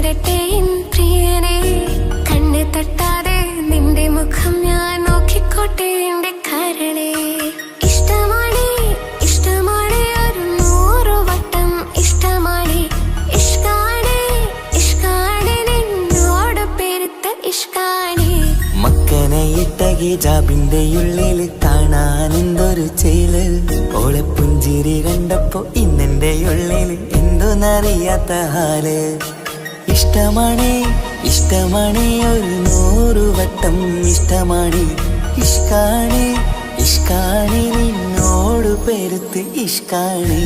ചൊന്നിടട്ടെ N പ്രിയനെ, കണ്ണ് തട്ടാതെ നിന്റെ മുഖം ഞാൻ നോക്കിക്കോട്ടെ എന്റെ കരളെ. ഇഷ്ടമാണ് ഇഷ്ടമാണ് ഒരു 100 വട്ടം ഇഷ്ടമാണ്. ഇഷ്കാണ് ഇഷ്കാണ് നിന്നോട് പെരുത്ത ഇഷ്കാണ്. മക്കനയിട്ട ഹിജാബിന്റെ ഉള്ളിൽ കാണാൻ എന്തൊരു ചേല്. ഓളെ പുഞ്ചിരി കണ്ടപ്പോ ഇന്നെന്റെ ഉള്ളിൽ എന്തോന്നറിയാത്ത ഹാല്. ഇഷ്ടമാണ് ഇഷ്ടമാണ് ഒരു 100 വട്ടം ഇഷ്ടമാണ്. ഇഷ്കാണ് ഇഷ്കാണ് നിന്നോട് പെരുത്ത് ഇഷ്കാണ്.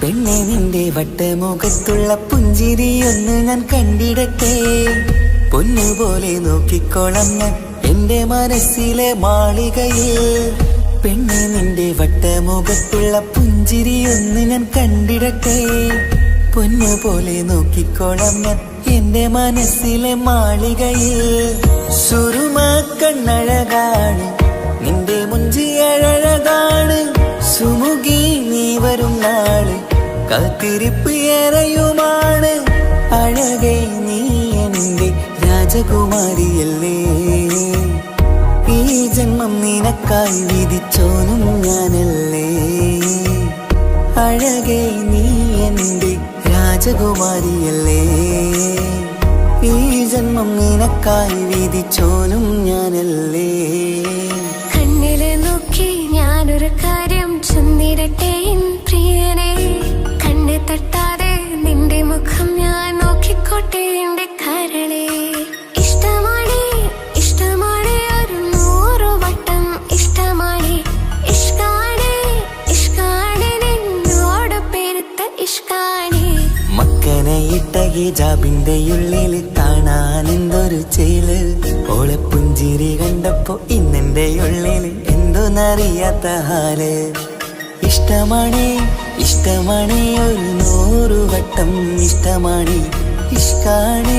പെണ്ണെ നിന്റെ വട്ടമുഖത്തുള്ള പുഞ്ചിരിയൊന്ന് ഞാൻ കണ്ടിടട്ടെ. പൊന്നുപോലെ നോക്കിക്കോളം ഞാൻ എന്റെ മനസ്സിലെ മാളികയിൽ. പെണ്ണെ നിന്റെ വട്ടമുഖത്തുള്ള പുഞ്ചിരിയൊന്ന് ഞാൻ കണ്ടിടട്ടെ. പൊന്നുപോലെ നോക്കിക്കോളം ഞാൻ എന്റെ മനസ്സിലെ മാളികയിൽ. സുറുമ കണ്ണഴകാണ് നിന്റെ മുഞ്ചിയഴകാണ്. സുമുഖി നീ വരും നാള് കാത്തിരിപ്പ് ഏറെയുമാണ്. അഴകേ നീ എന്റെ രാജകുമാരിയല്ലേ. ഈ ജന്മം നിനക്കായി വിധിച്ചോനും ഞാനല്ലേ. അഴകേ നീ എന്റെ രാജകുമാരിയല്ലേ. ഈ ജന്മം നിനക്കായി വിധിച്ചോനും ഞാനല്ലേ. കണ്ണില് നോക്കി ഞാനൊരു കാര്യം ചൊന്നിടട്ടെ എൻ പ്രിയനെ, കണ്ണ് തട്ടാതെ നിന്റെ മുഖം ഞാൻ നോക്കിക്കോട്ടെ എന്റെ കരളെ. ഇഷ്ടമാണ് ഇഷ്ടമാണ് ഒരു 100 വട്ടം ഇഷ്ടമാണ്. ഇഷ്കാണ് ഇഷ്കാണ് നിന്നോട് പെരുത്ത ഇഷ്കാണ്. മക്കനയിട്ട ഹിജാബിന്റെ ഉള്ളിൽ കാണാൻ എന്തൊരു ചേല്. ഓളെ പുഞ്ചിരി കണ്ടപ്പോ ഇന്നെന്റെ ഉള്ളിൽ എന്തോന്നറിയാത്ത ഹാല്. ഇഷ്ടമാണ് ഇഷ്ടമാണ് ഒരു 100 വട്ടം ഇഷ്ടമാണ്. ഇഷ്കാണ്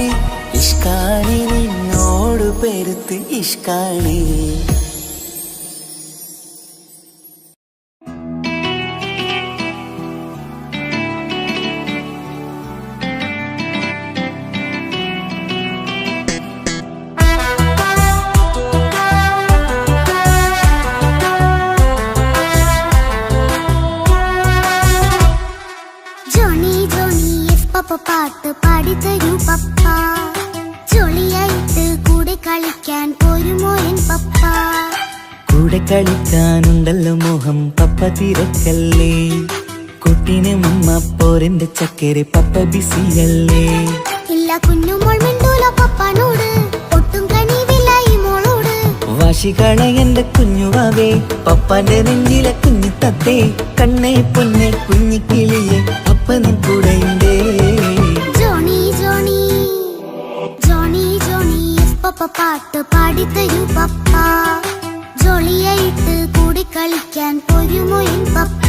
ഇഷ്കാണ് നിന്നോട് പെരുത്ത് ഇഷ്കാണ്. പാട്ട് പാടിത്തരൂ പപ്പ. ജോളിയായിട്ട് കൂടെ കളിക്കാൻ പോരുമോ എൻ പപ്പ. കൂടെ കളിക്കാനുണ്ടല്ലോ മോഹം പപ്പ തിരക്കല്ലേ. കുട്ടീനെ മുമ്മ പോരെന്റെ ചക്കരെ പപ്പ ബിസിയല്ലേ. ഇല്ല കുഞ്ഞുമോൾ മിണ്ടൂല പപ്പനോട്, ഒട്ടും കനിവില്ല ഈ മോളോട്. വാശികളെ എന്റെ കുഞ്ഞുവാവേ പപ്പാന്റെ നെഞ്ചിലെ കുഞ്ഞു തത്തേ കണ്ണേ പൊന്നെ കുഞ്ഞിക്കിളിയെ അപ്പനും കൂടെയുണ്ടേ ജോണി ജോണി ജോണി ജോണി പപ്പ പാട്ട് പാടിത്തരൂ പപ്പ ജോളിയായിട്ട് കൂടി കളിക്കാൻ ഒരുമോ എൻ പപ്പ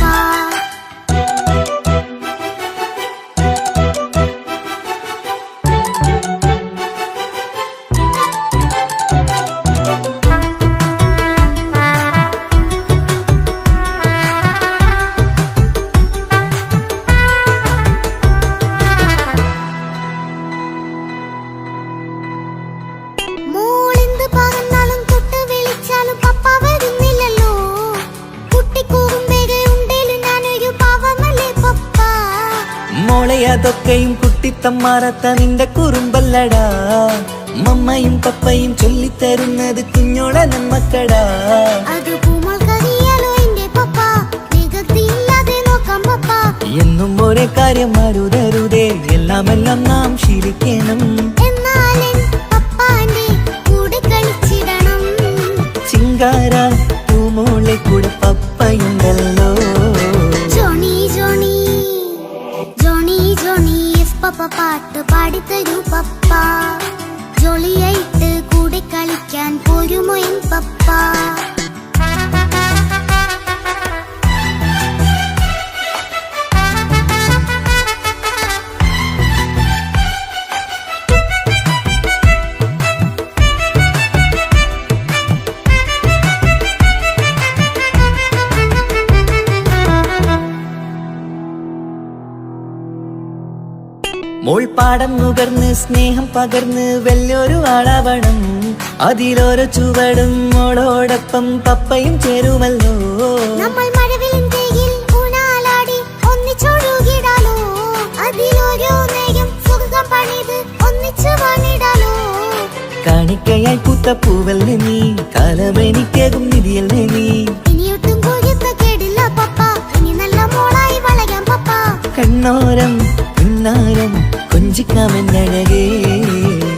അതൊക്കെയും കുട്ടിത്തമ്മാറത്ത നിന്റെ കുറുമ്പല്ലടാ മമ്മയും പപ്പയും ചൊല്ലിത്തരുന്നത് കുഞ്ഞോളെ നമ്മക്കടാ എന്നും ഒരേ കാര്യം അരുതരുതേ എല്ലാം നാം ശീലിക്കണം ചിങ്കാര പൂമോളെ കൂടെ പപ്പയുണ്ടല്ലോ പപ്പ പാട്ട് പാടിത്തരൂ പപ്പ ജോളിയായിട്ട് കൂടെ കളിക്കാൻ പോരുമോ എൻ പപ്പ മോൾ പാടം നുകർന്ന് സ്നേഹം പകർന്ന് വലിയൊരു ആളാവണം അതിലോരോ ചുവടും മോളോടൊപ്പം പപ്പയും ചേരുമല്ലോ നമ്മൾ മഴവിലിൻ തേയിൽ ഊഞ്ഞാലാടി ഒന്നിച്ചൊഴുകിടാലോ അതിലോരോ നേരം സുഖം പണിത് ഒന്നിച്ചു വാണിടാലോ കാണിക്കയായി പൂത്ത പൂവല്ലേ നീ കാലമെനിക്കേകും നിധിയല്ലേ നീ ഇനിയൊട്ടും കുരുത്ത കേടില്ല പപ്പ ഇനി നല്ല മോളായി വളരാം പപ്പ കണ്ണോരം പിന്നാരം കൊഞ്ചിക്കാമെന്നഴകേ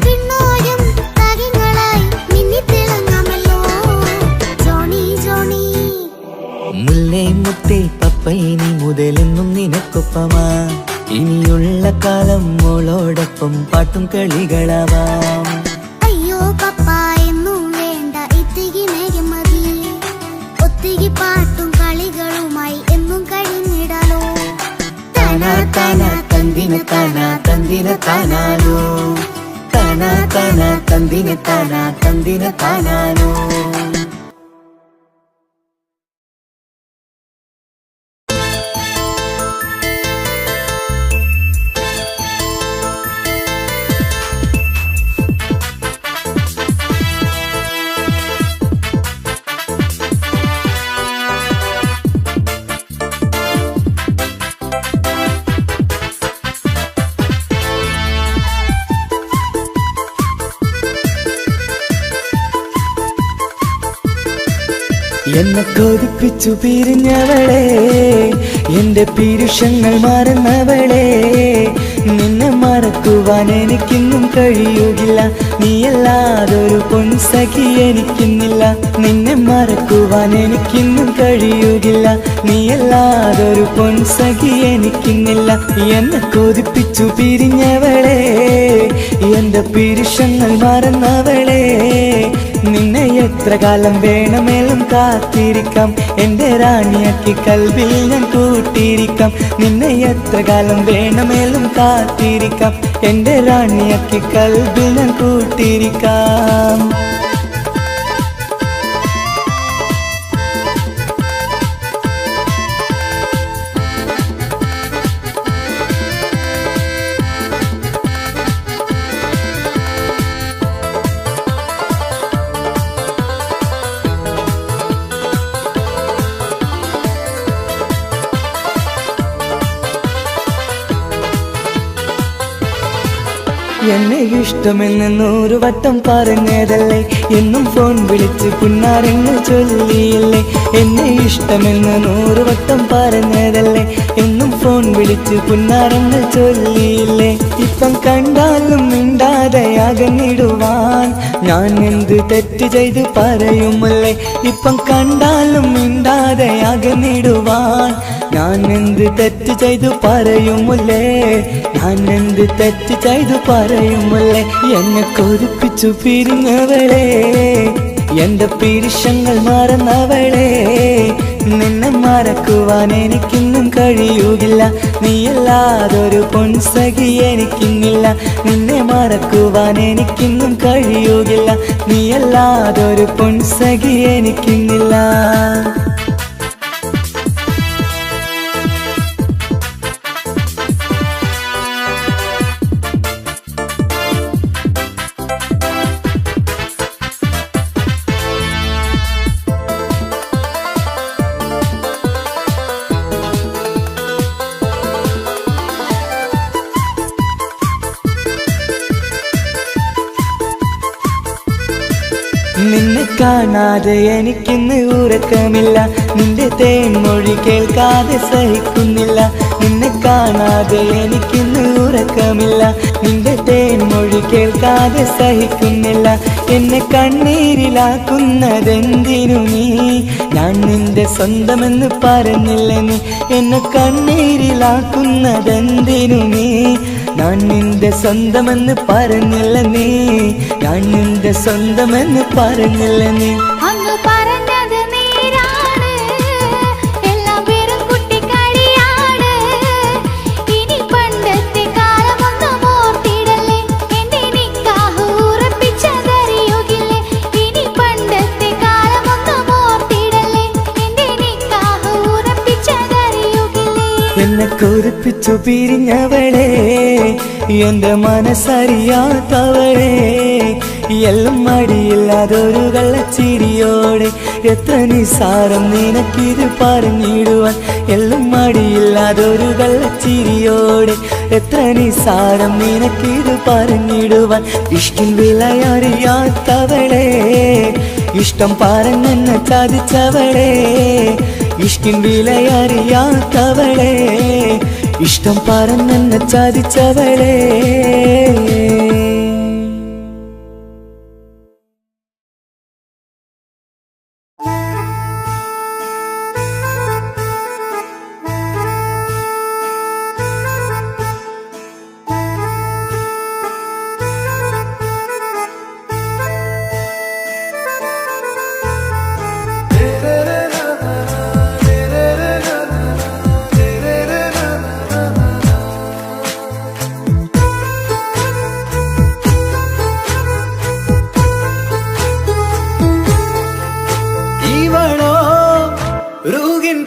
പിന്നോരം താരങ്ങളായി മിന്നിത്തിളങ്ങാമല്ലോ ജോണി ജോണി മുല്ലേ മുത്തേ പപ്പ ഇനി മുതലെന്നും നിനക്കൊപ്പമാ ഇനിയുള്ള കാലം മോളോടൊപ്പം പാട്ടും കളികളാവാം അയ്യോ പപ്പ എന്നും വേണ്ട ഇത്തിരി നേരം മതി ഒത്തിരി പാട്ടും കളികളുമായി എന്നും കഴിഞ്ഞിടാലോ താനാ താനാ തന്തിന താനാ തന്തിന താനാനോ താനാ താനാ തന്തിന താനാ തന്തിന താനാനോ എന്നെ കൊതിപ്പിച്ചു പിരിഞ്ഞവളെ എന്റെ പീരുഷങ്ങൾ മറന്നവളെ നിന്നെ മറക്കുവാൻ എനിക്കിന്നും കഴിയുകില്ല നീയല്ലാതൊരു പൊൻസഖി എനിക്കിന്നില്ല നിന്നെ മറക്കുവാൻ എനിക്കിന്നും കഴിയുകില്ല നീയല്ലാതൊരു പൊൻസഖി എനിക്കിന്നില്ല എന്നെ കൊതിപ്പിച്ചു പിരിഞ്ഞവളെ എന്റെ പീരുഷങ്ങൾ മറന്നവളെ നിന്നെ എത്ര കാലം വേണമെങ്കിലും കാത്തിരിക്കാം എന്റെ റാണിയാക്കി കൽവിൽ ഞാൻ കൂട്ടിയിരിക്കാം നിന്നെ എത്ര കാലം വേണമെങ്കിലും കാത്തിരിക്കാം എന്റെ റാണിയാക്കി കൽവിൽ ഞാൻ കൂട്ടിയിരിക്കാം എന്നെ ഇഷ്ടമെന്ന് 100 വട്ടം പറഞ്ഞതല്ലേ, എന്നും ഫോൺ വിളിച്ച് പുന്നാരങ്ങൾ ചൊല്ലിയില്ലേ. എന്നെ ഇഷ്ടമെന്ന് 100 വട്ടം പറഞ്ഞതല്ലേ, എന്നും ഫോൺ വിളിച്ച് പുന്നാരങ്ങൾ ചൊല്ലിയില്ലേ. ഇപ്പം കണ്ടാലും മിണ്ടാതെ അകന്നിടുവാൻ ഞാൻ എന്ത് തെറ്റ് ചെയ്ത് പറയുമല്ലേ. ഇപ്പം കണ്ടാലും മിണ്ടാതെ അകന്നിടുവാൻ ഞാൻ എന്ത് തെറ്റ് ചെയ്തു പറയുമല്ലേ, ഞാൻ എന്ത് തെറ്റ് ചെയ്തു പറയുമല്ലേ. എന്നെ കൊതിപ്പിച്ചു പിരിഞ്ഞവളെ, എന്റെ പിരിശങ്ങൾ മറന്നവളെ, നിന്നെ മറക്കുവാൻ എനിക്കിന്നും കഴിയുകില്ല. നീയല്ലാതൊരു പൊൻസഖി എനിക്കിന്നില്ല. നിന്നെ മറക്കുവാൻ എനിക്കിന്നും കഴിയുകില്ല. നീയല്ലാതൊരു പൊൻസഖി എനിക്കിന്നില്ല. നിന്നെ കാണാതെ എനിക്കിന്ന് ഉറക്കമില്ല, നിന്റെ തേൻമൊഴി കേൾക്കാതെ സഹിക്കുന്നില്ല. നിന്നെ കാണാതെ എനിക്കിന്ന് ഉറക്കമില്ല, നിന്റെ തേൻമൊഴി കേൾക്കാതെ സഹിക്കുന്നില്ല. എന്നെ കണ്ണീരിലാക്കുന്നതെന്തിനു നീ, ഞാൻ നിന്റെ സ്വന്തമെന്ന് പറഞ്ഞില്ല നീ. എന്നെ കണ്ണീരിലാക്കുന്നതെന്തിനു നീ, ഞാൻ നിന്റെ സ്വന്തമെന്ന് പറഞ്ഞില്ല നീ. ഞാൻ നിന്റെ സ്വന്തമെന്ന് പറഞ്ഞില്ല നീ. അങ്ങ് പറഞ്ഞത് നേരാണ്, എല്ലാം വെറും കുട്ടിക്കളിയാണ്. ഇനി പണ്ടത്തെ കാലമൊന്നും ഓർത്തിടല്ലേ, എന്റെ നിക്കാഹ് ഉറപ്പിച്ചതറിയുകില്ലേ. ഇനി പണ്ടത്തെ കാലമൊന്നും ഓർത്തിടല്ലേ, എന്റെ നിക്കാഹ് ഉറപ്പിച്ചതറിയുകില്ലേ. എന്നെ കൊതിപ്പിച്ചു പിരിഞ്ഞവളെ, എന്റെ മനസ്സറിയാത്തവളെ, എല്ലാം മടിയില്ലാതൊരു കള്ളച്ചിരിയോടെ. എത്ര നിസാരം നിനക്കിത് പറഞ്ഞിടുവാൻ, എല്ലാം മടിയില്ലാതൊരു കള്ളച്ചിരിയോടെ. എത്ര നിസാരം നിനക്കിത് പറഞ്ഞിടുവാൻ. ഇഷ്കിൻ വിലയറിയാത്തവളെ, ഇഷ്ടം പറഞ്ഞെന്നെ ചതിച്ചവളെ. ഇഷ്കിൻ വിലയറിയാത്തവളെ, ഇഷ്ടം പറഞ്ഞെന്നെ ചതിച്ചവളെ.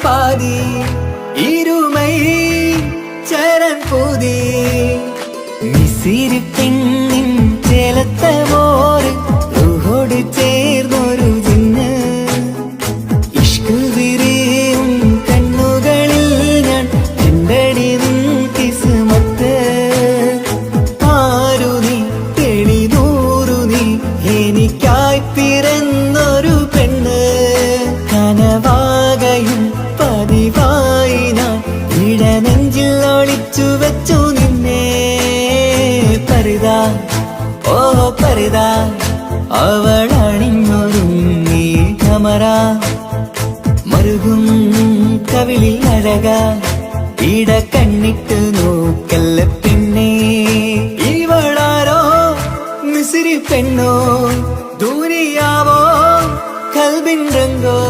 பாதி இருமை சரண் பூதி மிசிறு பெண்ணின் ചേലത്ത മോര് റൂഹോട് ചേർന്നൊരു ജിന്ന് ഇഷ്ക് വിരിയും കണ്ണുകളിൽ ഞാൻ കണ്ടടി നിൻ കിസ്മത്ത് ആരു നീ തെളിനൂറു നീ എനിക്കായി പിറന്നൊരു പെണ്ണ് കനവാകയും പതിവായി ഞാൻ ഇടനെഞ്ചിൽ ഒളിച്ചു വെച്ചു നിന്നെ പരിതാ ഓ പരിതാ അവളണിഞ്ഞൊരുങ്ങി കമറ മരുകും കവിളിൽ അഴക ഇട കണ്ണിട്ട് നോക്കല്ല പെണ്ണേ ഇവളാരോ മിസിരി പെണ്ണോ ദൂരിയാവോ കൽബിൻ രംഗോ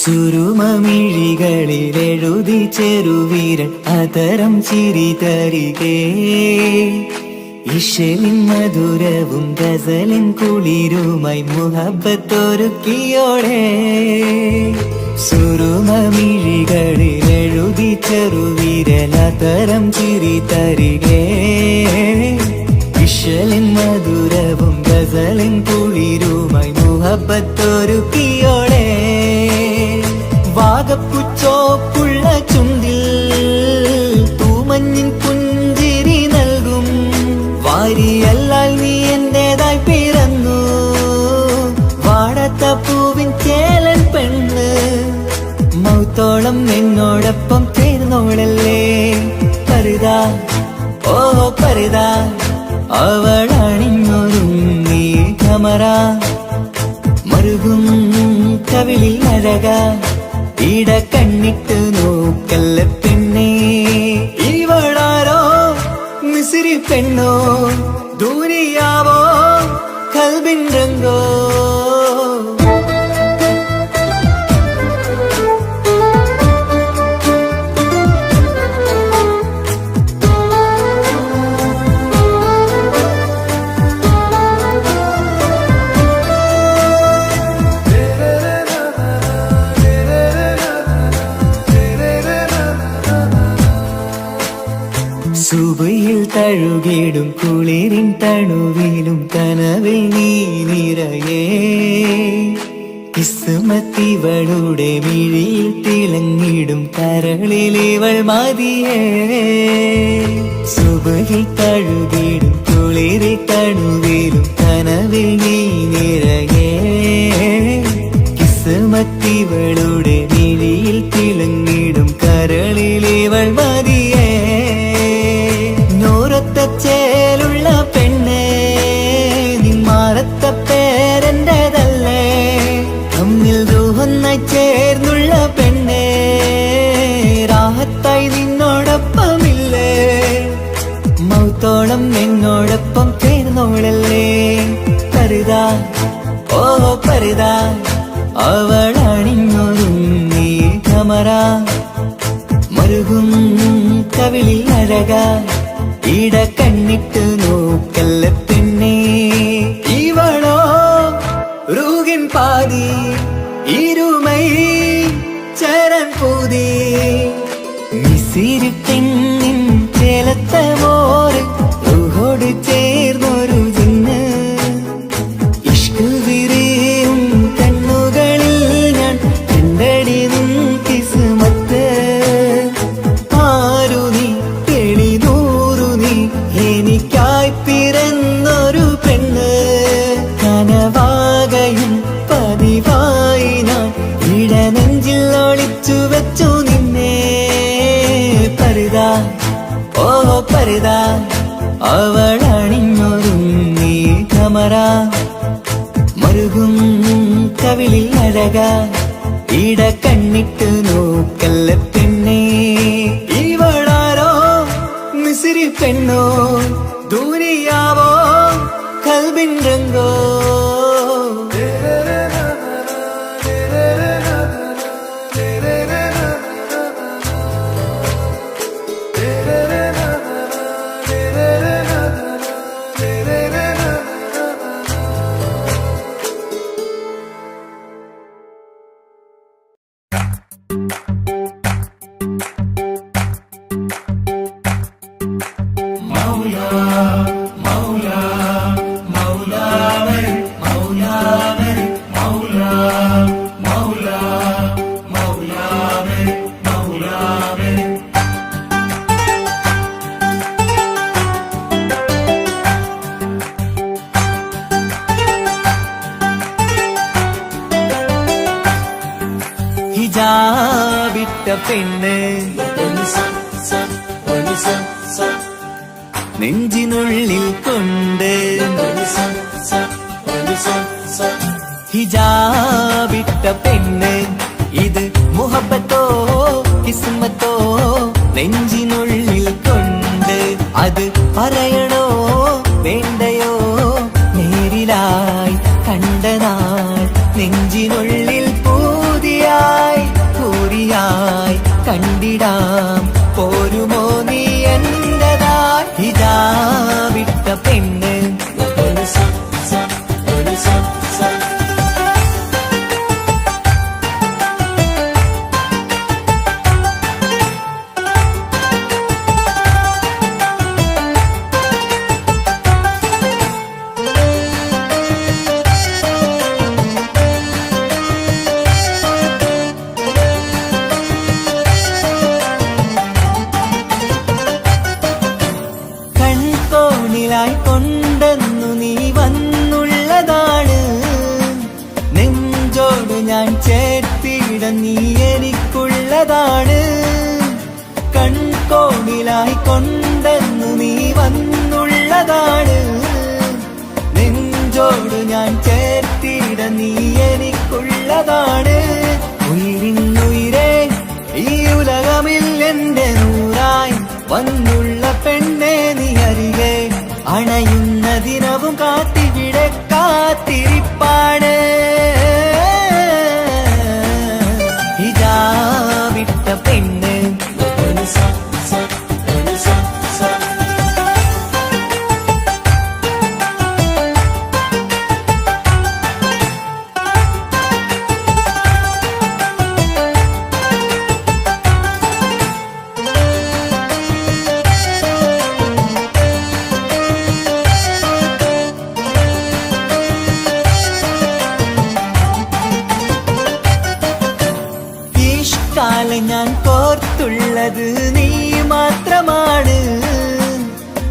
സുരുമമിഴികളിൽ എഴുതി ചെറുവീരൻ അതരം ചിരി തരികേ ഇശലിൻ മധുരവും ഗസലിൻ കുളിരുമായി മുഹബത്തൊരുക്കിയോടെ സുറുമമിഴികളിൽ എഴുതി ചെറുവിരലതരം ചിരി തരികേ ഇശലിൻ മധുരവും ഗസലിൻ കുളിരുമായി മുഹബത്തൊരുക്കിയോടെ വാഗപ്പുച്ചോപ്പുള്ള ചുണ്ടിൽ തൂമഞ്ഞിൻ പുഞ്ചിരി നൽകും വാരിയല്ലാൽ നീ എന്റേതായി പിറന്നു വാടാത്ത പൂവിൻ ചേലൻ പെണ്ണ് മൗത്തോളം എന്നോടൊപ്പം ചേർന്നോളല്ലേ പരിതാ ഓ പരിതാ അവളണിഞ്ഞൊരുങ്ങി കമറ മറുകും കവിളിൽ അഴക ഇട കണ്ണിട്ട് നോക്കല്ല പെണ്ണേ ഇവളാരോ മിസിരി പെണ്ണോ ദൂരിയാവോ കൽബിൻ രംഗോ സുബയിൽ തഴുകിടും കുളിരിൻ തണുവിലും കനവിൽ നീ നിറയേ കിസ്മത്തിവളുടെ മിഴിയിൽ തിളങ്ങിടും കരളിലിവൾ മതിയേ സുബയിൽ തഴുകിടും കുളിരിൻ തണുവിലും കനവിൽ നീ നിറയേ കിസ്മത്തിവളുടെ മിഴിയിൽ തിളങ്ങിടും കരളിലിവൾ മതിയേ ചേലുള്ള പെണ്ണേ നിന്മാറത്ത പേരെന്റേതല്ലേ തമ്മിൽ റൂഹൊന്നായി ചേർന്നുള്ള പെണ്ണേ രാഹത്തായി നിന്നോടൊപ്പമില്ലേ മൗത്തോളം എന്നോടൊപ്പം ചേർന്നോളല്ലേ പരിതാ ഓ പരിതാ അവളണിഞ്ഞൊരുങ്ങി കമറ മറുകും കവിളിൽ അഴക ഇട കണ്ണിട്ട് നോക്കല്ല പെണ്ണേ ഇവളോ റൂകിൻ പാതി ഇരുമൈ ചരൻ പൂതി മിസിരി പെണ്ണിൻ ചേലത്ത മോറ് റൂഹോട് ചേർന്നൊരു ജിന്ന് ഇഷ്ക് വിരിയും കണ്ണുകളിൽ ഞാൻ കണ്ടടി നിൻ കിസ്മത്ത് ആരു നീ എനിക്കായി പിറന്നൊരു പെണ്ണ് കനവാകയും പതിവായി ഞാൻ ഇടനെഞ്ചിൽ ഒളിച്ചു വെച്ചു നിന്നെ പരിതാ ഓ പരിതാ അവളണിഞ്ഞൊരുങ്ങി കമറ മറുകും കവിളിൽ അഴക ഇട കണ്ണിട്ട് നോക്കല്ല പെണ്ണേ ഇവളാരോ മിസിരി പെണ്ണോ ദൂരിയാവോ കൽബിൻ രംഗോ ഹിജാബിട്ട പെണ്ണ് നെഞ്ചിനുള്ളിൽ കൊണ്ട് ഹിജാബിട്ട പെണ്ണ് ഇത് മുഹബത്തോ കിസ്മത്തോ നെഞ്ചിനുള്ളിൽ കൊണ്ട് അത് പറയണോ വേണ്ടയോ നേരിലായി കണ്ട നാൾ നെഞ്ചിനുള്ളിൽ പൂതിയായി പൂരിയായി കണ്ടിടാം പോരുമോ നീ എന്റതായി ഹിജാബിട്ട പെണ്ണ് കൊണ്ടെന്നു നീ വന്നുള്ളതാണ് നെഞ്ചോട് ഞാൻ ചേർത്തിട നീ എനിക്കുള്ളതാണ് കൺകോണിലായി കൊണ്ടെന്നു നീ വന്നുള്ളതാണ് നെഞ്ചോട് ഞാൻ ചേർത്തിട നീ എനിക്കുള്ളതാണ് ഉയിരിന്നുയിരേ ഈ ഉലകമിൽ എന്റെ നൂറായി വന്നുള്ള പെണ്ണെ നീ അരികെ അണയുന്ന ദിനവും കാത്തിവിടെ കാത്തിരിപ്പാണ് ഇതാ വിട്ട പെണ്ണ് ഞാൻ കോർത്തുള്ളത് നീ മാത്രമാണ്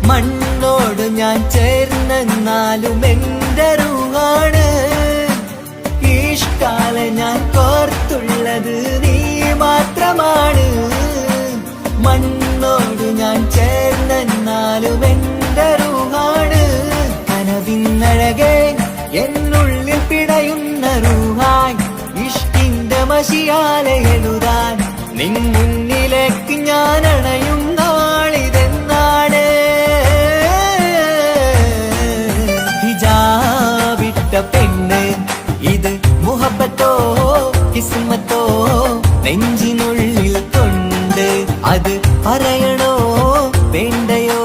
മണ്ണോട് ഞാൻ ചേർന്നെന്നാലും എന്റെ റൂഹാണ് ഈഷ്കാല ഞാൻ കോർത്തുള്ളത് നീ മാത്രമാണ് മണ്ണോട് ഞാൻ ചേർന്നെന്നാലും എന്റെ റൂഹാണ് കനവിന്നഴകെ എന്നുള്ളിൽ പിടയുന്ന റൂഹായി ഇഷ്കിന്റെ മഷിയാലെ എഴുതാൻ നിൻ മുന്നിലേക്ക് ഞാൻ അണയും നാളിതെന്നാണ് ഹിജാബിട്ട പെണ്ണ് ഇത് മുഹബത്തോ കിസ്മത്തോ നെഞ്ചിനുള്ളിൽ കൊണ്ട് അത് പറയണോ വേണ്ടയോ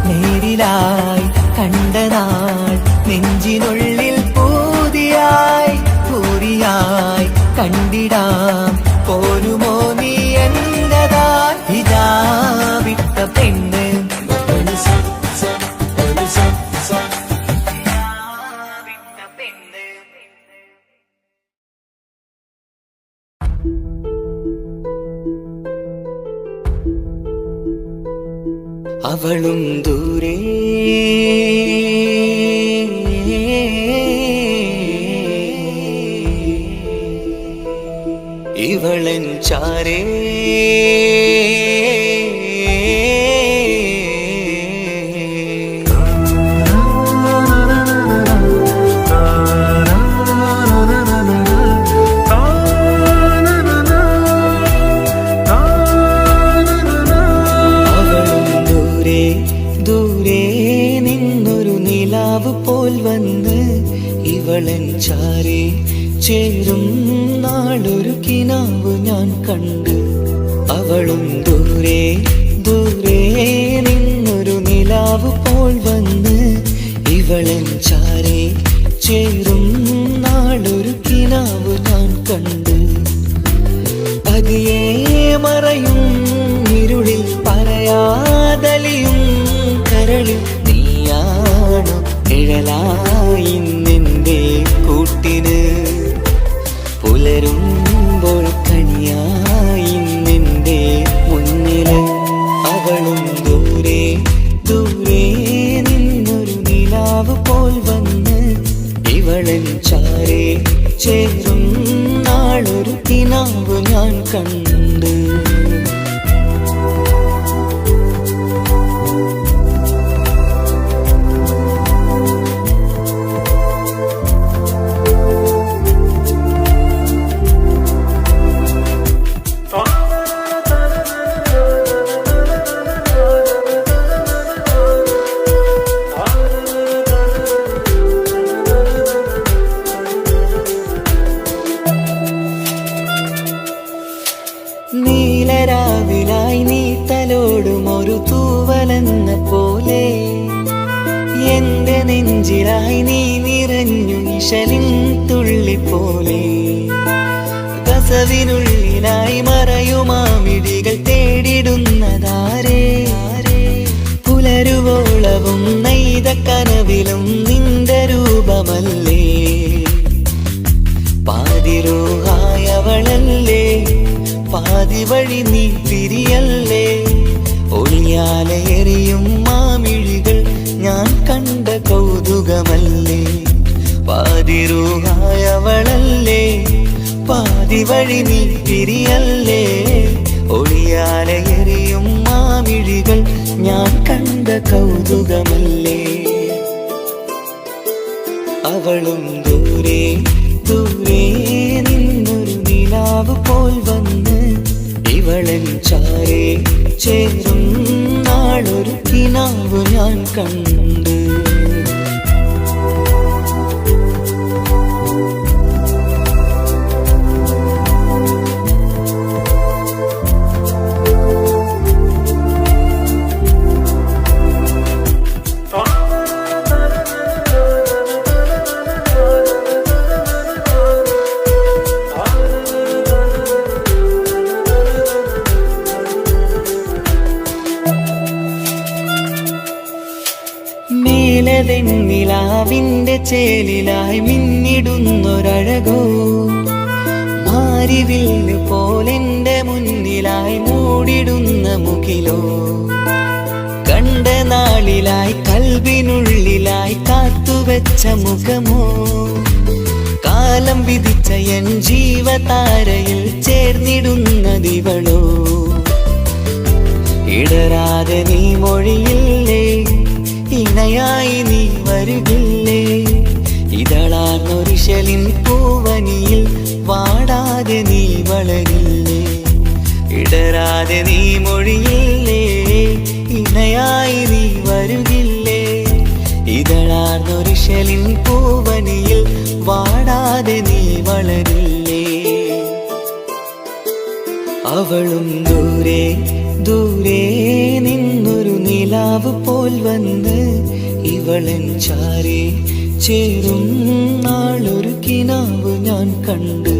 നേരിലായി കണ്ട നാൾ നെഞ്ചിനുള്ളിൽ പൂതിയായി പൂരിയായി കണ്ടിടാം പോരുമോ നീ എന്നതാ ഇതാ വിട്ട പെണ്ണ് അവളും ദൂരെ ഇവളൻ ചാരേ പോൽ വന്ന് ഇവളൻ ചാരേ ചേരും നാളൊരു കിനാവ് ഞാൻ കണ്ട് അവളും ദൂരെ ദൂരെ നിന്നൊരു നിലാവ് പോൽ വന്ന് ഇവളൻ ചാരേ ചേരും നാളൊരു കിനാവ് ഞാൻ കണ്ട് പതിയെ മറയും ഇരുളിൽ പറയാതലിയും കരളിൽ നീയാണോ നിഴലായി നിന്റെ കൂട്ടിന് പുലരുമ്പോൾ കണിയായി നിന്റെ മുന്നില് അവളും ദൂരെ ദൂരെ നിന്നൊരു നിലാവ് പോൽ വന്ന് ഇവളൻ ചാരേ ചേരും നാളൊരു കിനാവ് ഞാൻ കണ്ട് നെഞ്ചിലായി നീ നിറഞ്ഞു നിശലിൻ തുള്ളി പോലെ കസവിനുള്ളിലായി മറയുമാമിടികൾ തേടിടുന്നതാരേ പുലരുവോളവും നെയ്ത കനവിലും നിന്റെ രൂപമല്ലേ പാതിരൂഹായവളല്ലേ പാതി വഴി നീ പിരിയല്ലേ ഒളിയാലെറിയും മാമിഴികൾ ഞാൻ കണ്ട കൗതുകമല്ലേ പാതിരൂഹായവളല്ലേ പാതി വഴി നീ പിരിയല്ലേ ഒളിയാലെറിയും മാമിഴികൾ ഞാൻ കണ്ട കൗതുകമല്ലേ അവളും ദൂരെ ദൂരെ നിന്നൊരു നിലാവ് പോൽ വന്ന് ഇവളൻ ചാരേ ചേരും നാളൊരു കിനാവ് ഞാൻ കണ്ട് നിലാവിന്റെ ചേലിലായി മിന്നിടുന്നൊരഴകോ മാരിവില്ല് പോലെന്റെ മുന്നിലായി മൂടിടുന്ന മുകിലോ കണ്ട നാളിലായി കൽവിനുള്ളിലായി കാത്തുവെച്ച മുഖമോ കാലം വിധിച്ച എൻ ജീവതാരയിൽ ചേർന്നിടുന്നതിവളോ ഇടരാതെ നീ മൊഴിയില്ലേ ഇണയായി നീ വരുകില്ലേ ഇതളാർന്നൊരിശലിൻ പൂവനിയിൽ വാടാതെ നീ വളരില്ലേ ഇടരാതെ നീ മൊഴിയില്ലേ ഇണയായി നീ വരുകില്ലേ ഇതളാർന്നൊരിശലിൻ പൂവനിയിൽ വാടാതെ നീ വളരില്ലേ അവളും ദൂരെ ദൂരെ നിന്നൊരു നിലാവ് പോൽ വന്ന് ഇവളൻ ചാരേ ചേരും നാളൊരു കിനാവ് ഞാൻ കണ്ട്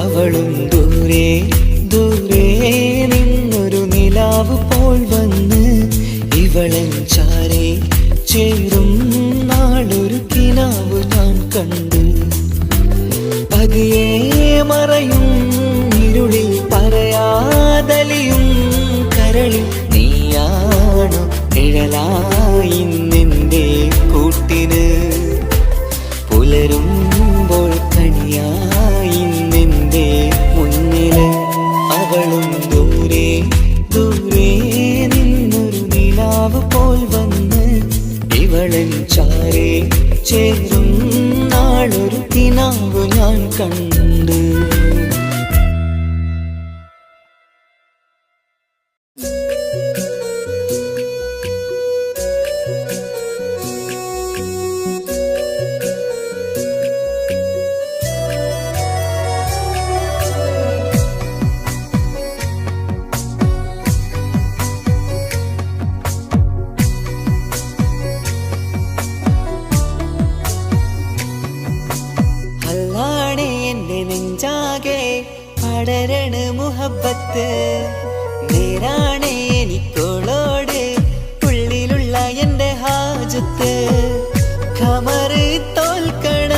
അവളും ദൂരെ ദൂരെ നിന്നൊരു നിലാവ് പോൽ വന്ന് ഇവളൻ ചാരേ ചേരും നാളൊരു കിനാവ് ഞാൻ കണ്ട് പതിയെ മറയും ഇരുളിൽ പറയാതലിയും കരളിൽ നീയാണോ നിഴലായി നിന്റെ കൂട്ടിന് പുലരുമ്പോൾ കണിയായി നിന്റെ മുന്നില് അവളും ദൂരെ ദൂരെ നിന്നൊരു നിലാവ് പോൽ വന്ന് ഇവളൻ ചാരേ ചേരും നാളൊരു കിനാവ് ഞാൻ കണ്ട് പടരണ മുഹബത്ത് നേരാണ് എനിക്കോളോട് ഉള്ളിലുള്ള എന്റെ ഹാജത്ത് ഖമറ് തോൽക്കണ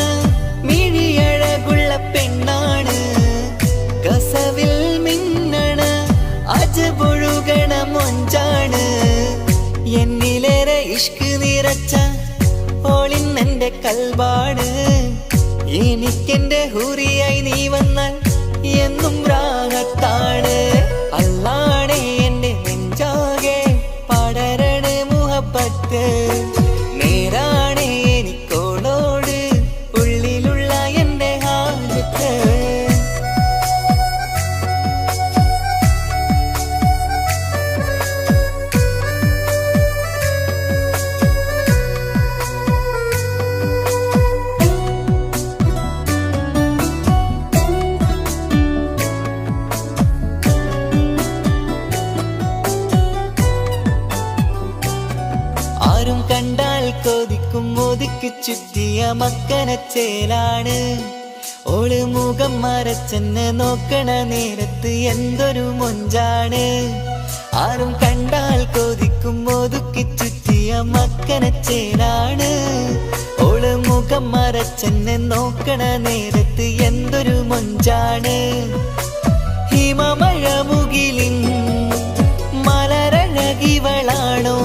മിഴിയഴകുള്ള പെണ്ണാണ് കസവിൽ മിന്നണ അജപൊഴുകണ മൊഞ്ചാണ് എന്നിലേറെ ഇഷ്ക് നിറച്ച ഓളിന്നെന്റെ കൽബാണ് എനിക്കെന്റെ ഹൂറിയായി നീ വന്നാൽ എന്നും രാഗത്താണ് അല്ലാണേ എന്റെ നെഞ്ചാകെ പടരണ മുഹബത്ത് നേരാണേ എനിക്കോളോട് ഉള്ളിലുള്ള എന്റെ ഹാജത്ത് മുതുക്കി ചുറ്റിയ മക്കനച്ചേലാണ്. ഓള് മുഖം മറച്ചെന്നെ നോക്കണ നേരത്ത് എന്തൊരു മൊഞ്ചാണ്. ആരും കണ്ടാൽ കൊതിക്കും ഒതുക്കി ചുറ്റിയ മക്കനച്ചേലാണ്. ഓള് മുഖം മറച്ചെന്നെ നോക്കണ നേരത്ത് എന്തൊരു മൊഞ്ചാണ്. ഹിമമഴ മുകിലിൻ മലരഴകിവളാണോ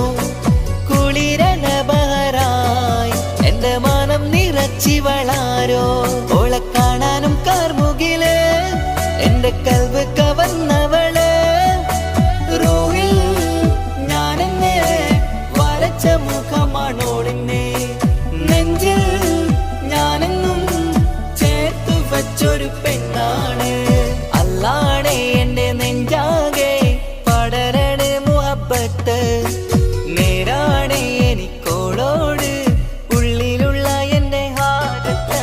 കുളിരന ബഹറായി എന്റെ മാനം നിറച്ചിവളാരോ. ഓളെ കാണാനും കാർമുകില് എന്റെ കൽവ് കവർന്നവള്. റൂഹിൽ ഞാനെന്നെ വരച്ച മുഖമാണോളിന്നെ. നെഞ്ചിൽ ഞാനെന്നും ചേർത്തു വച്ചൊരു പെണ്ണാണ്. അല്ലാണേ എന്റെ നെഞ്ചാകെ പടരണ മുഹബ്ബത്ത്. നേരാണേ എനിക്കോളോട് ഉള്ളിലുള്ള എന്റെ ഹാജത്ത്.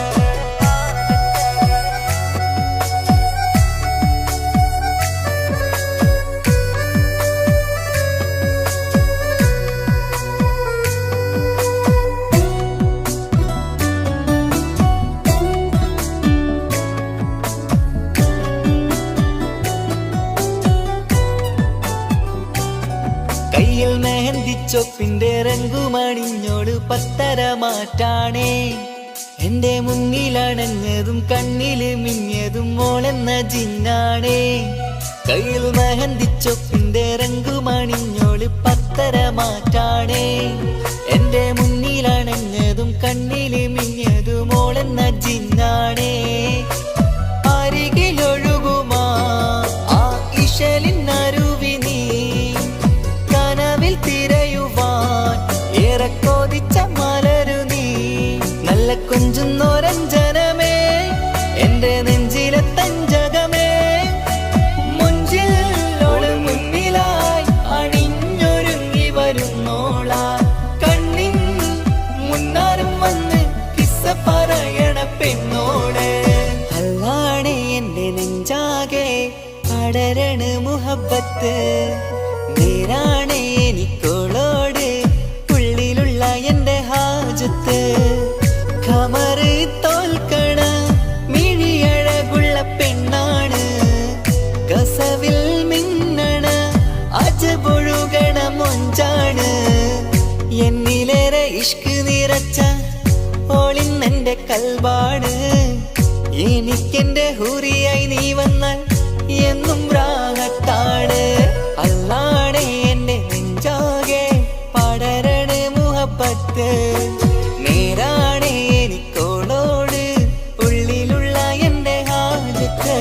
കയ്യിൽ മെഹന്തിച്ചൊപ്പിന്റെ രംഗുമണിഞ്ഞോട് പത്തര മാറ്റാണേ. എന്റെ മുന്നിലണഞ്ഞതും കണ്ണില് മിഞ്ഞതും മോളെന്ന ജിന്നാണേ. കയ്യിൽ മെഹന്തിച്ചൊപ്പിന്റെ രംഗുമണിഞ്ഞോട് പത്തര മാറ്റാണേ. എന്റെ മുന്നിലണഞ്ഞതും കണ്ണില് മിഞ്ഞതും മോളെന്ന ജിന്നാണേ. അരികിലൊഴുകുമാ ആ ഇശലിനരുവി നീ കനവിൽ തിരയുവാൻ ഏറെ കൊതിച്ച മലരു നീ. നല്ല കൊഞ്ചുന്നോരഞ്ജനമേ എന്റെ നെഞ്ചിലെ തഞ്ചകമേ. മുഞ്ചിൽ ഓള് മുന്നിലായി അണിഞ്ഞൊരുങ്ങി വരുന്നോളാ. കണ്ണിൻ മുന്നാരും വന്ന് കിസ്സ പറയണ പെണ്ണോട്. അല്ലാണേ എന്റെ നെഞ്ചാകെ പടരണ മുഹബ്ബത്ത്. നേരാണേ എനിക്കോളോട് ഉള്ളിലുള്ള എന്റെ ഹാജത്ത്. ഖമറ് തോൽക്കണ മിഴിയഴകുള്ള പെണ്ണാണ്. കസവിൽ മിന്നണ അജബൊഴുകണ മൊഞ്ചാണ്. എന്നിലേറെ ഇഷ്ക് നിറച്ച ഓളിന്നെന്റെ കൽബാണ്. എനിക്കെന്റെ ഹൂറിയായി നീ വന്നാൽ എന്നും രാഗത്താണ്. അല്ലാണേ എന്റെ നെഞ്ചാകെ പടരണ മുഹബ്ബത്ത്. നേരാണേ എനിക്കോളോട് ഉള്ളിലുള്ള എന്റെ ഹാജത്ത്.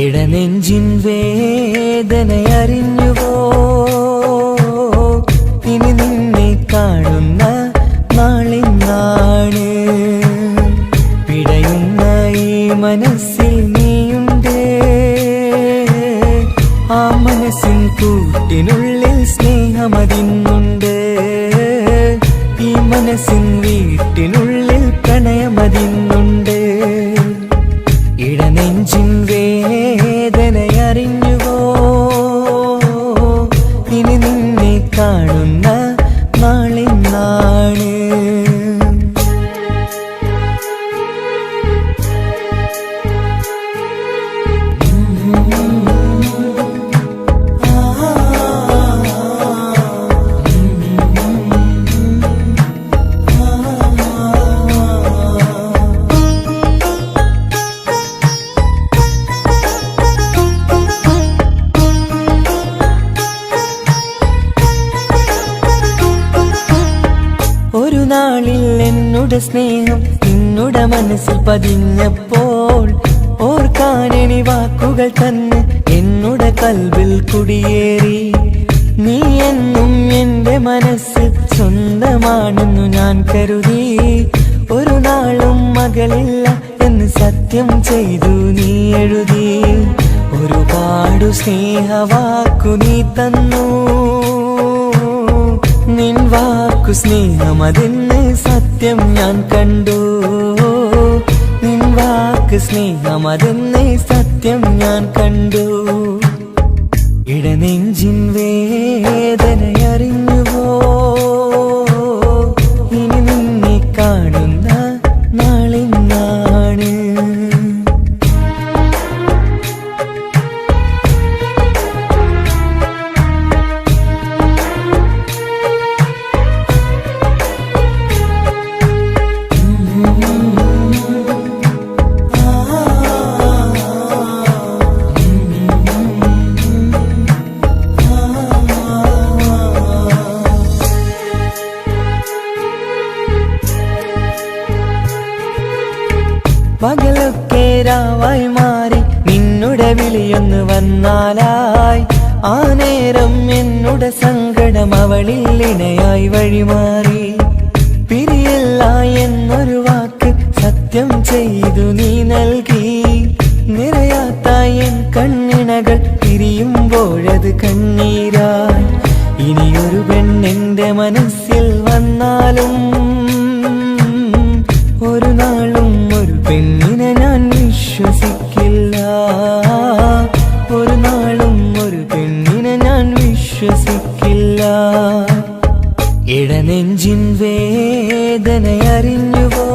ഇടനെഞ്ചിൻ വേദനയറിഞ്ഞുവോ ഇനി നിന്നെ കാണുന്ന നാളിന്നാണ്. പിടയുന്ന ഈ മനസ്സിൽ നീയുണ്ട്. ആ മനസ്സിൻ കൂട്ടിനുള്ളിൽ സ്നേഹമതിന്നുണ്ട്. ഈ മനസ്സിൻ വീട്ടിനുള്ളിൽ പ്രണയമതിന്നുണ്ട്. ഇടനെഞ്ചിൻ വേദനയറിഞ്ഞുവോ ഇനി നിന്നെ കാണുന്ന നാളിന്നാണ്. നിന്റെ സ്നേഹം നിന്നുടെ മനസ്സിൽ പതിഞ്ഞപ്പോൾ ഓർക്കാനെനി വാക്കുകൾ തന്നെ എന്നുടെ കൽവിൽ കുടിയേറി. നീ എന്നും എന്റെ മനസ്സിൽ സ്വന്തമാണെന്നു ഞാൻ കരുതി. ഒരു നാളും മകളില്ല എന്ന് സത്യം ചെയ്തു നീ എഴുതി. ഒരുപാടു സ്നേഹവാക്കു നീ തന്നു. നിൻ വാക്കു സ്നേഹമതെന്ന് സത്യം ഞാൻ കണ്ടു. നിൻ വാക്ക് സ്നേഹമതെന്ന് സത്യം ഞാൻ കണ്ടു. ഇടനെഞ്ചിൻ വേദനയറിഞ്ഞുവോ? ഇനി നിന്നെ കാണുന്ന നാളിന്നാണ്. പകലൊക്കെ രാവായി മാറി നിന്നുടെ വിളിയൊന്ന് വന്നാലായി. ആ നേരം എന്നുടെ സങ്കടം അവളിൽ ഇണയായി വഴിമാറി. പിരിയല്ല എന്നൊരു വാക്ക് സത്യം ചെയ്തു നീ നൽകി. നിറയാത്ത എൻ കണ്ണിണകൾ പിരിയുമ്പോഴത് കണ്ണീരായി. ഇനിയൊരു പെണ്ണെന്റെ മനസ്സിൽ വന്നാലും ഒരു നാളും ഒരു പെണ്ണിനെ ഞാൻ വിശ്വസിക്കില്ല. ഒരു നാളും ഒരു പെണ്ണിനെ ഞാൻ വിശ്വസിക്കില്ല. ഇടനെഞ്ചിൻ വേദനയറിഞ്ഞുവോ?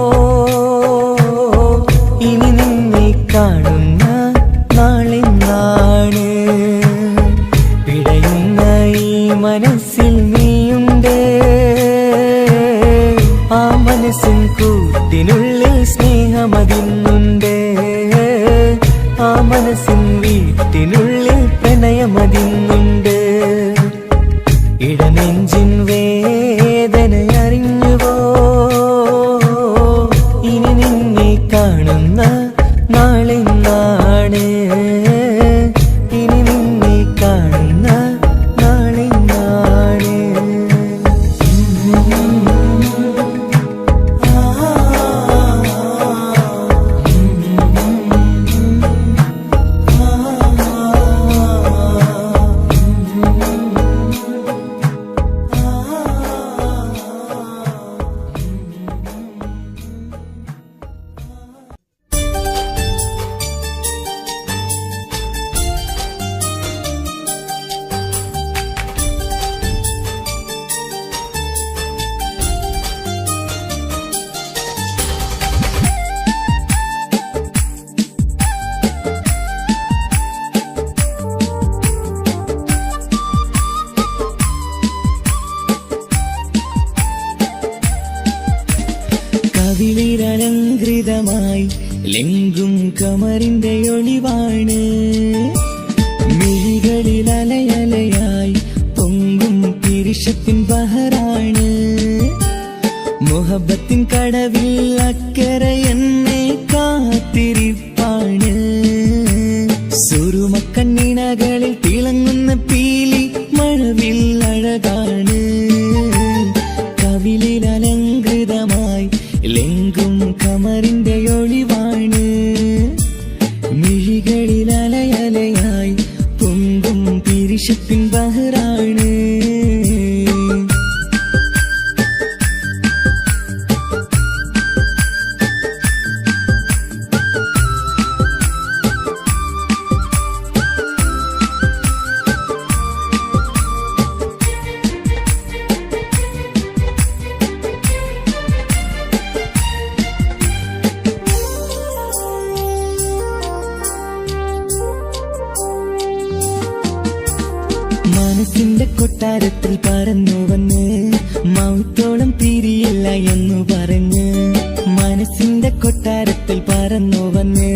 ഇനി നിന്നെ കാണുന്ന നാളിന്നാണ്. പിടയുന്ന ഈ മനസ്സിൽ നീയുണ്ട്. ആ മനസ്സിൻ കൂട്ടിനുള്ളിൽ സ്നേഹമതിന്നുണ്ട്. ആ മനസ്സിൻ വീട്ടിനുള്ളിൽ പ്രണയമതിന്നുണ്ട്. ഇടനെഞ്ചിൻ വേദനയറിഞ്ഞുവോ? ഇനി നിന്നെ കാണുന്ന നാളിന്നാണ്. ഇനി നിന്നെ കാണുന്ന നാളിന്നാണ്. കവിളിലലങ്കൃതമായി ലെങ്കും കമറിന്റെ ഒളിവാണ്. മിഴികളിൽ അലയലയായി പൊങ്കും പിരിശത്തിൻ ബഹറാണ്. മുഹബത്തിൻ കടവിൽ അക്കരെ എന്നെ കാത്തിരിപ്പാണ്. സുറുമക്കണ്ണിണകളിൽ തിളങ്ങുന്ന പീലി മഴവിൽ അഴകാണ്. കവിളിലലങ്കൃതമായി ലെങ്കും കമറിന്റെ ഒളിവാണ്. മിഴികളിൽ അലയലയായി പൊങ്കും പിരിശത്തിൻ ബഹറാണ്. മനസ്സിന്റെ കൊട്ടാരത്തിൽ പറന്നു വന്ന് മൗത്തോളം പിരിയില്ല എന്നു പറഞ്ഞ്. മനസ്സിന്റെ കൊട്ടാരത്തിൽ പറന്നു വന്ന്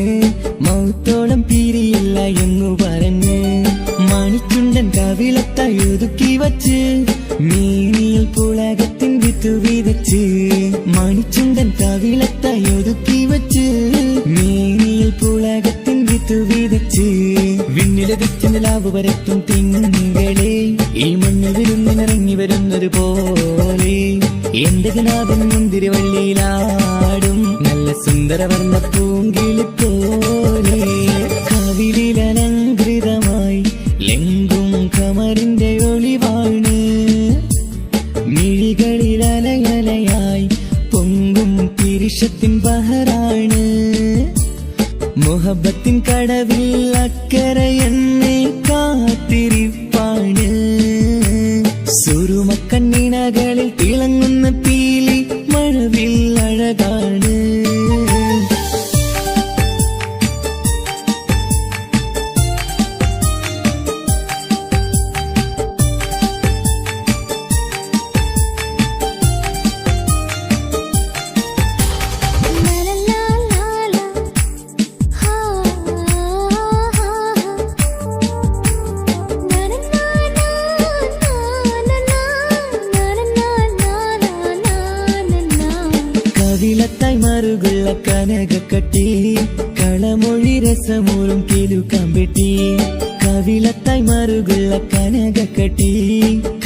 മൗത്തോളം പിരിയില്ല എന്നു പറഞ്ഞ്. മണിച്ചുണ്ടൻ കവിളത്തായി ഒതുക്കി വച്ച് മീനിയിൽ പുളകത്തിൻ വിത്ത് വിത്തു വിതച്ച് മണിച്ചുണ്ടൻ കവിളത്തായി ഒതുക്കി വച്ച് മേനിയിൽ പുളകത്തിൻ വിത്തു വിതച്ച് വിണ്ണിലതിച്ചു നിലാവ് പരത്തും തിങ്കളെ ഈ മണ്ണിൽ വിരുന്നിനിറങ്ങി വരുന്നത് പോലെ എന്റെ കിനാവിൻ മുന്തിരിവള്ളിയിലാടും നല്ല സുന്ദരവർണ്ണ പൂങ്കിളി പോലെ കവിളിലലങ്കൃതമായി ലെങ്കും കമറിന്റെ ഒളിവാണ് മിഴികളിലലയലയായി പൊങ്കും പിരിശത്തിൻ ബഹറാണ് മുഹബത്തിൻ കടവിൽ അക്കരെ എന്നെ കാത്തിരിപ്പാണ് സുറുമക്കണ്ണിണകളിൽ തിളങ്ങുന്ന പീലി മഴവിൽ അഴകാണ് കവിളത്തായി മറുകുള്ള കനകക്കട്ടി കളമൊഴി രസമൂറും കിലുക്കമ്പെട്ടി കവിളത്തായി മറുകുള്ള കനകക്കട്ടി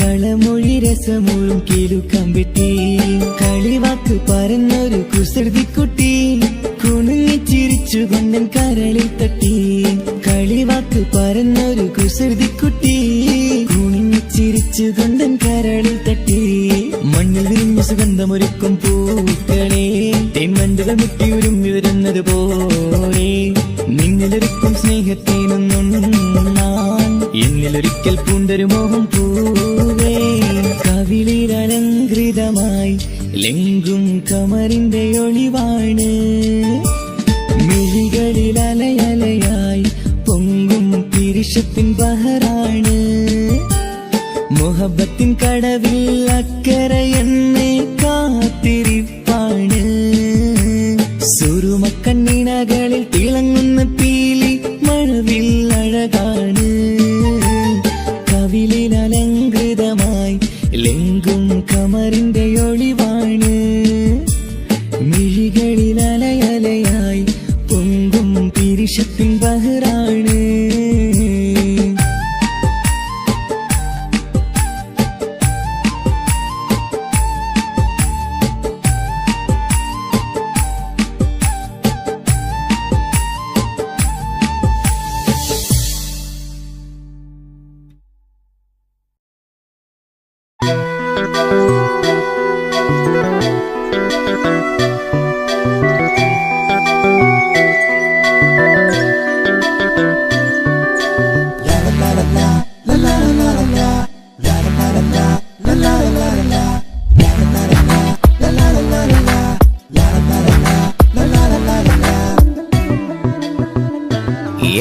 കളമൊഴി രസമൂറും കിലുക്കമ്പെട്ടി കളിവാക്ക് പറഞ്ഞൊരു കുസൃതിക്കുട്ടി കുണുങ്ങി ചിരിച്ചു കൊണ്ടൻ കരളിൽ തട്ടി കളിവാക്ക് പറഞ്ഞൊരു കുസൃതിക്കുട്ടി കുണുങ്ങി ചിരിച്ചു കൊണ്ടൻ കരളിൽ തട്ടി മണ്ണിൽ വിരിഞ്ഞ സുഗന്ധമൊരുക്കും പൂക്കളെ തെന്മണ്ടുകൾ മുട്ടിയുരുമ്പി വരുന്നത് പോലെ നിന്നിലൊരുക്കും സ്നേഹത്തേനൊന്നും എന്നിലൊരിക്കൽ പൂണ്ടൊരു മോഹം പൂവേ കവിളിലലങ്കൃതമായി ലെങ്കും കമറിന്റെ ഒളിവാണ് മിഴികളിലലയലയായി പൊങ്കും പിരിശത്തിൻ ബഹറാണ് മുഹബത്തിൻ കടവിൽ അക്കരെ എന്നെ കാത്തിരിപ്പാണ് സുറുമക്കണ്ണിണകളിൽ തിളങ്ങുന്ന പീലി മഴവിൽ അഴകാണ് കവിളിലലങ്കൃതമായി ലെങ്കും കമറിന്റെ ഒളിവാണ് മിഴികളിലലയലയായി പൊങ്കും പിരിശത്തിൻ ബഹറാണ്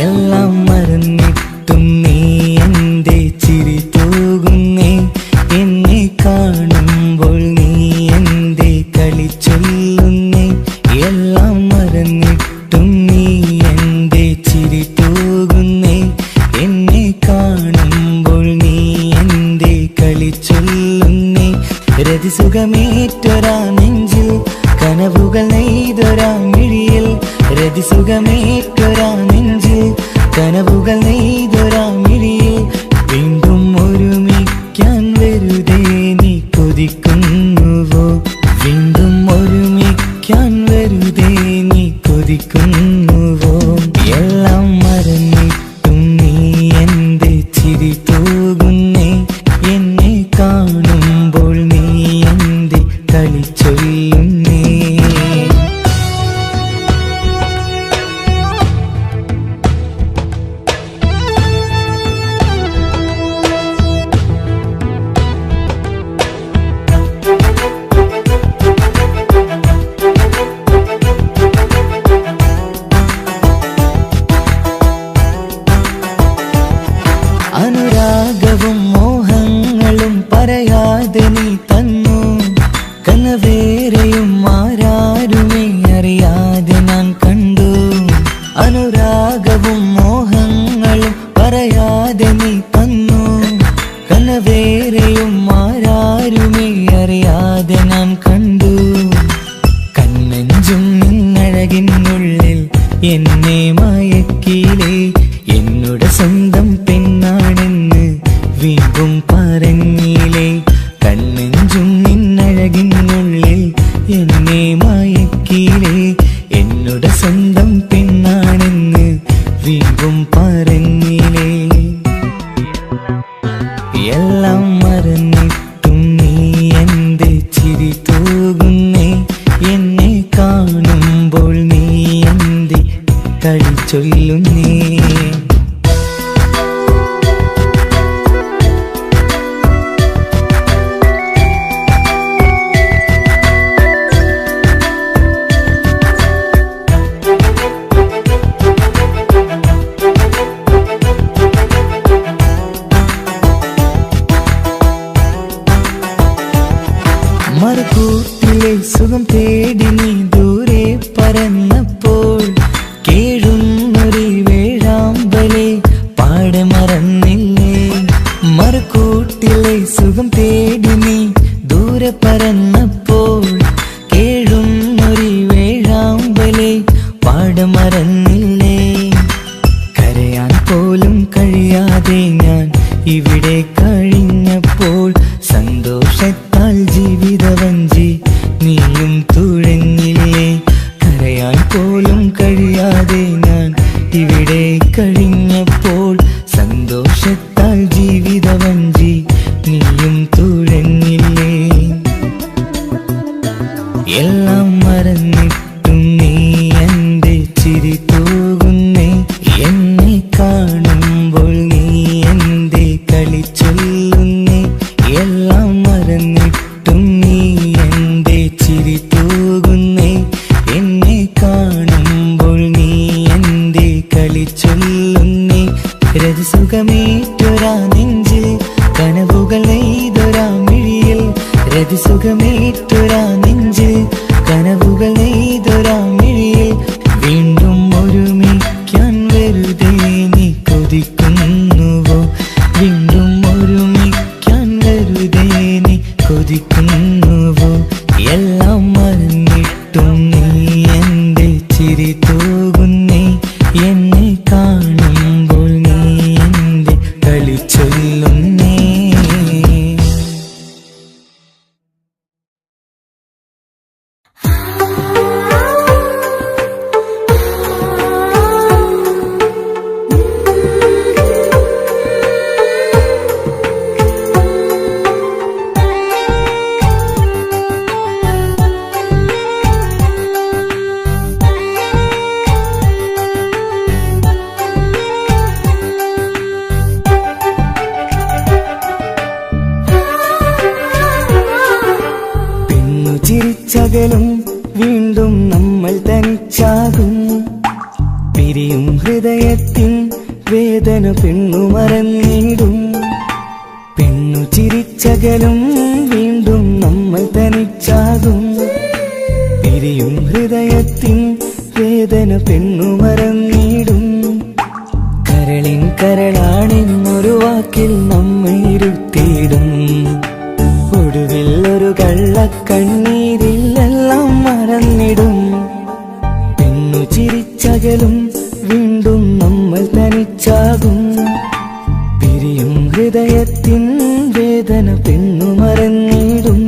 എല്ലാം മറന്നിട്ടും നീ എന്റെ ചിരി തൂകുന്നേ എന്നെ കാണുമ്പോൾ നീ എന്റെ കളി ചൊല്ലുന്നേ എല്ലാം മറന്നിട്ടും നീ എന്റെ ചിരി തൂകുന്നേ എന്നെ കാണുമ്പോൾ നീ എന്റെ കളി ചൊല്ലുന്നേ രതിസുഖമേറ്റൊരാ നെഞ്ചിൽ കനവുകൾ നെയ്തൊരാ മിഴിയിൽ രതിസുഖമേറ്റൊരാ നെഞ്ചിൽ കനവുകൾ നെയ്തൊരാ മിഴിയിൽ വീണ്ടും ഒരുമിക്കാൻ വെറുതെ നീ കൊതിക്കുന്നുവോ വീണ്ടും ഒരുമിക്കാൻ വെറുതെ നീ കൊതിക്കുന്നുവോ എല്ലാം മറന്നിട്ടും നീ എന്റെ ചിരി തൂകുന്നേ എന്നെ കാണുമ്പോൾ നീ എന്റെ കളി ചൊല്ലുന്നേ അനുരാഗവും മോഹങ്ങളും പറയാതെ നീ തന്നു കനവേരെയും ആരാരുമേ അറിയാതെ ഞാൻ കണ്ടു അനുരാഗവും മോഹങ്ങളും പറയാതെ നീ തന്നു കനവേരെയും ആരാരുമേ അറിയാതെ എന്നെ മയക്കിയിലേ എന്നോട് സ്വന്തം പെണ്ണാണെന്ന് വീണ്ടും പറഞ്ഞില്ലേ കണ്ണെഞ്ചും നിന്നഴകിനുള്ളിൽ എന്നെ മയക്കിയിലേ എന്നോട് സ്വന്തം പെണ്ണാണെന്ന് വീണ്ടും പറഞ്ഞില്ലേ എല്ലാം മറന്നിട്ടും നീ എന്റെ ചിരി തൂകുന്നേ എന്നെ കാണുമ്പോൾ നീ എന്റെ കളി ചൊല്ലുന്നേ മറുകൂട്ടിലെ സുഖം തേടി നീ ദൂരെ പറന്നപ്പോൾ കേഴുന്നൊരു വേഴാമ്പലെ പാടെ മറന്നില്ലേ മറുകൂട്ടിലെ സുഖം തേടി നീ ദൂരെ പറന്നപ്പോൾ കേഴുന്നൊരു വേഴാമ്പലെ പാടെ മറന്നില്ലേ കരയാൻ പോലും കഴിയാതെ ഞാൻ ഇവിടെ കഴിഞ്ഞപ്പോൾ സന്തോഷത്താൽ ജീവിതവഞ്ചി നീയും തുഴഞ്ഞില്ലേ കരയാൻ പോലും കഴിയാതെ ഞാൻ ഇവിടെ കഴിഞ്ഞപ്പോൾ സന്തോഷത്താൽ ജീവിതവഞ്ചി നീയും തുഴഞ്ഞില്ലേ എല്ലാം മറന്നിട്ടും നീ എന്റെ ചിരി തൂകുന്നേ എന്നെ കാണുമ്പോൾ നീ എന്റെ കളി ചൊല്ലുന്നേ എല്ലാം മറന്നിട്ടും നീ എന്റെ ചിരി തൂകുന്നേ എന്നെ കാണുമ്പോൾ നീ എന്റെ കളി ചൊല്ലുന്നേ രതിസുഖമേറ്റൊരാ നെഞ്ചിൽ കനവുകൾ നെയ്തൊരാ മിഴിയിൽ രതിസുഖമേറ്റൊരാ നെഞ്ചിൽ കനവുകൾ നെയ്തൊരാ മിഴിയിൽ വീണ്ടും ഒരുമിക്കാൻ വെറുതെ നീ കൊതിക്കുന്നുവോ വീണ്ടും ഒരുമിക്കാൻ വെറുതെ നീ കൊതിക്കുന്നുവോ എല്ലാം മറന്നിട്ടും നീ എന്റെ ചിരി തൂകുന്നേ എന്നെ കാണുമ്പോൾ നീ എന്റെ കളി ചൊല്ലുന്നേ ചിരിച്ചകലും വീണ്ടും നമ്മൾ തനിച്ചാകും പിരിയും ഹൃദയത്തിൻ വേദന പെണ്ണു മറന്നിടും പെണ്ണു ചിരിച്ചകലും വീണ്ടും നമ്മൾ തനിച്ചാകും പിരിയും ഹൃദയത്തിൻ വേദന പെണ്ണു മറന്നിടും കരളിൻ കരളാണെന്നൊരു വാക്കിൽ നമ്മെ ഇരുത്തിയിടും ഒടുവിൽ ഒരു കള്ളക്കണ്ണീരിലെല്ലാം മറന്നിടും പെണ്ണു ചിരിച്ചകലും വീണ്ടും നമ്മൾ തനിച്ചാകും പിരിയും ഹൃദയത്തിൻ വേദന പെണ്ണു മറന്നിടും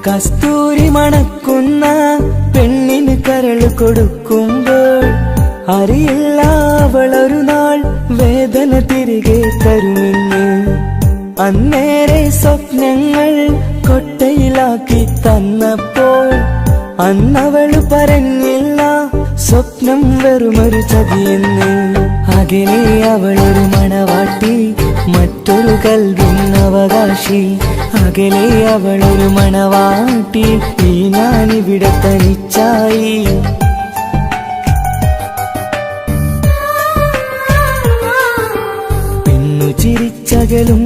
കസ്തൂരി മണക്കുന്ന പെണ്ണിന് കരൾ കൊടുക്കുമ്പോൾ അറിയില്ല അവളൊരു നാൾ വേദന തിരികെ തരുമെന്ന് അന്നേരെ സ്വപ്നങ്ങൾ കൊട്ടയിലാക്കി തന്നപ്പോൾ അന്നവള് പറഞ്ഞില്ല സ്വപ്നം വെറുമൊരു ചതിയെന്ന് അകലെ അവളൊരു മണവാട്ടി മറ്റു മറ്റൊരു കൽവിന്നവകാശി, അകലെ അവളൊരു മണവാട്ടി, ഈ ഞാനിവിടെ തനിച്ചായി. പെണ്ണു ചിരിച്ചകലും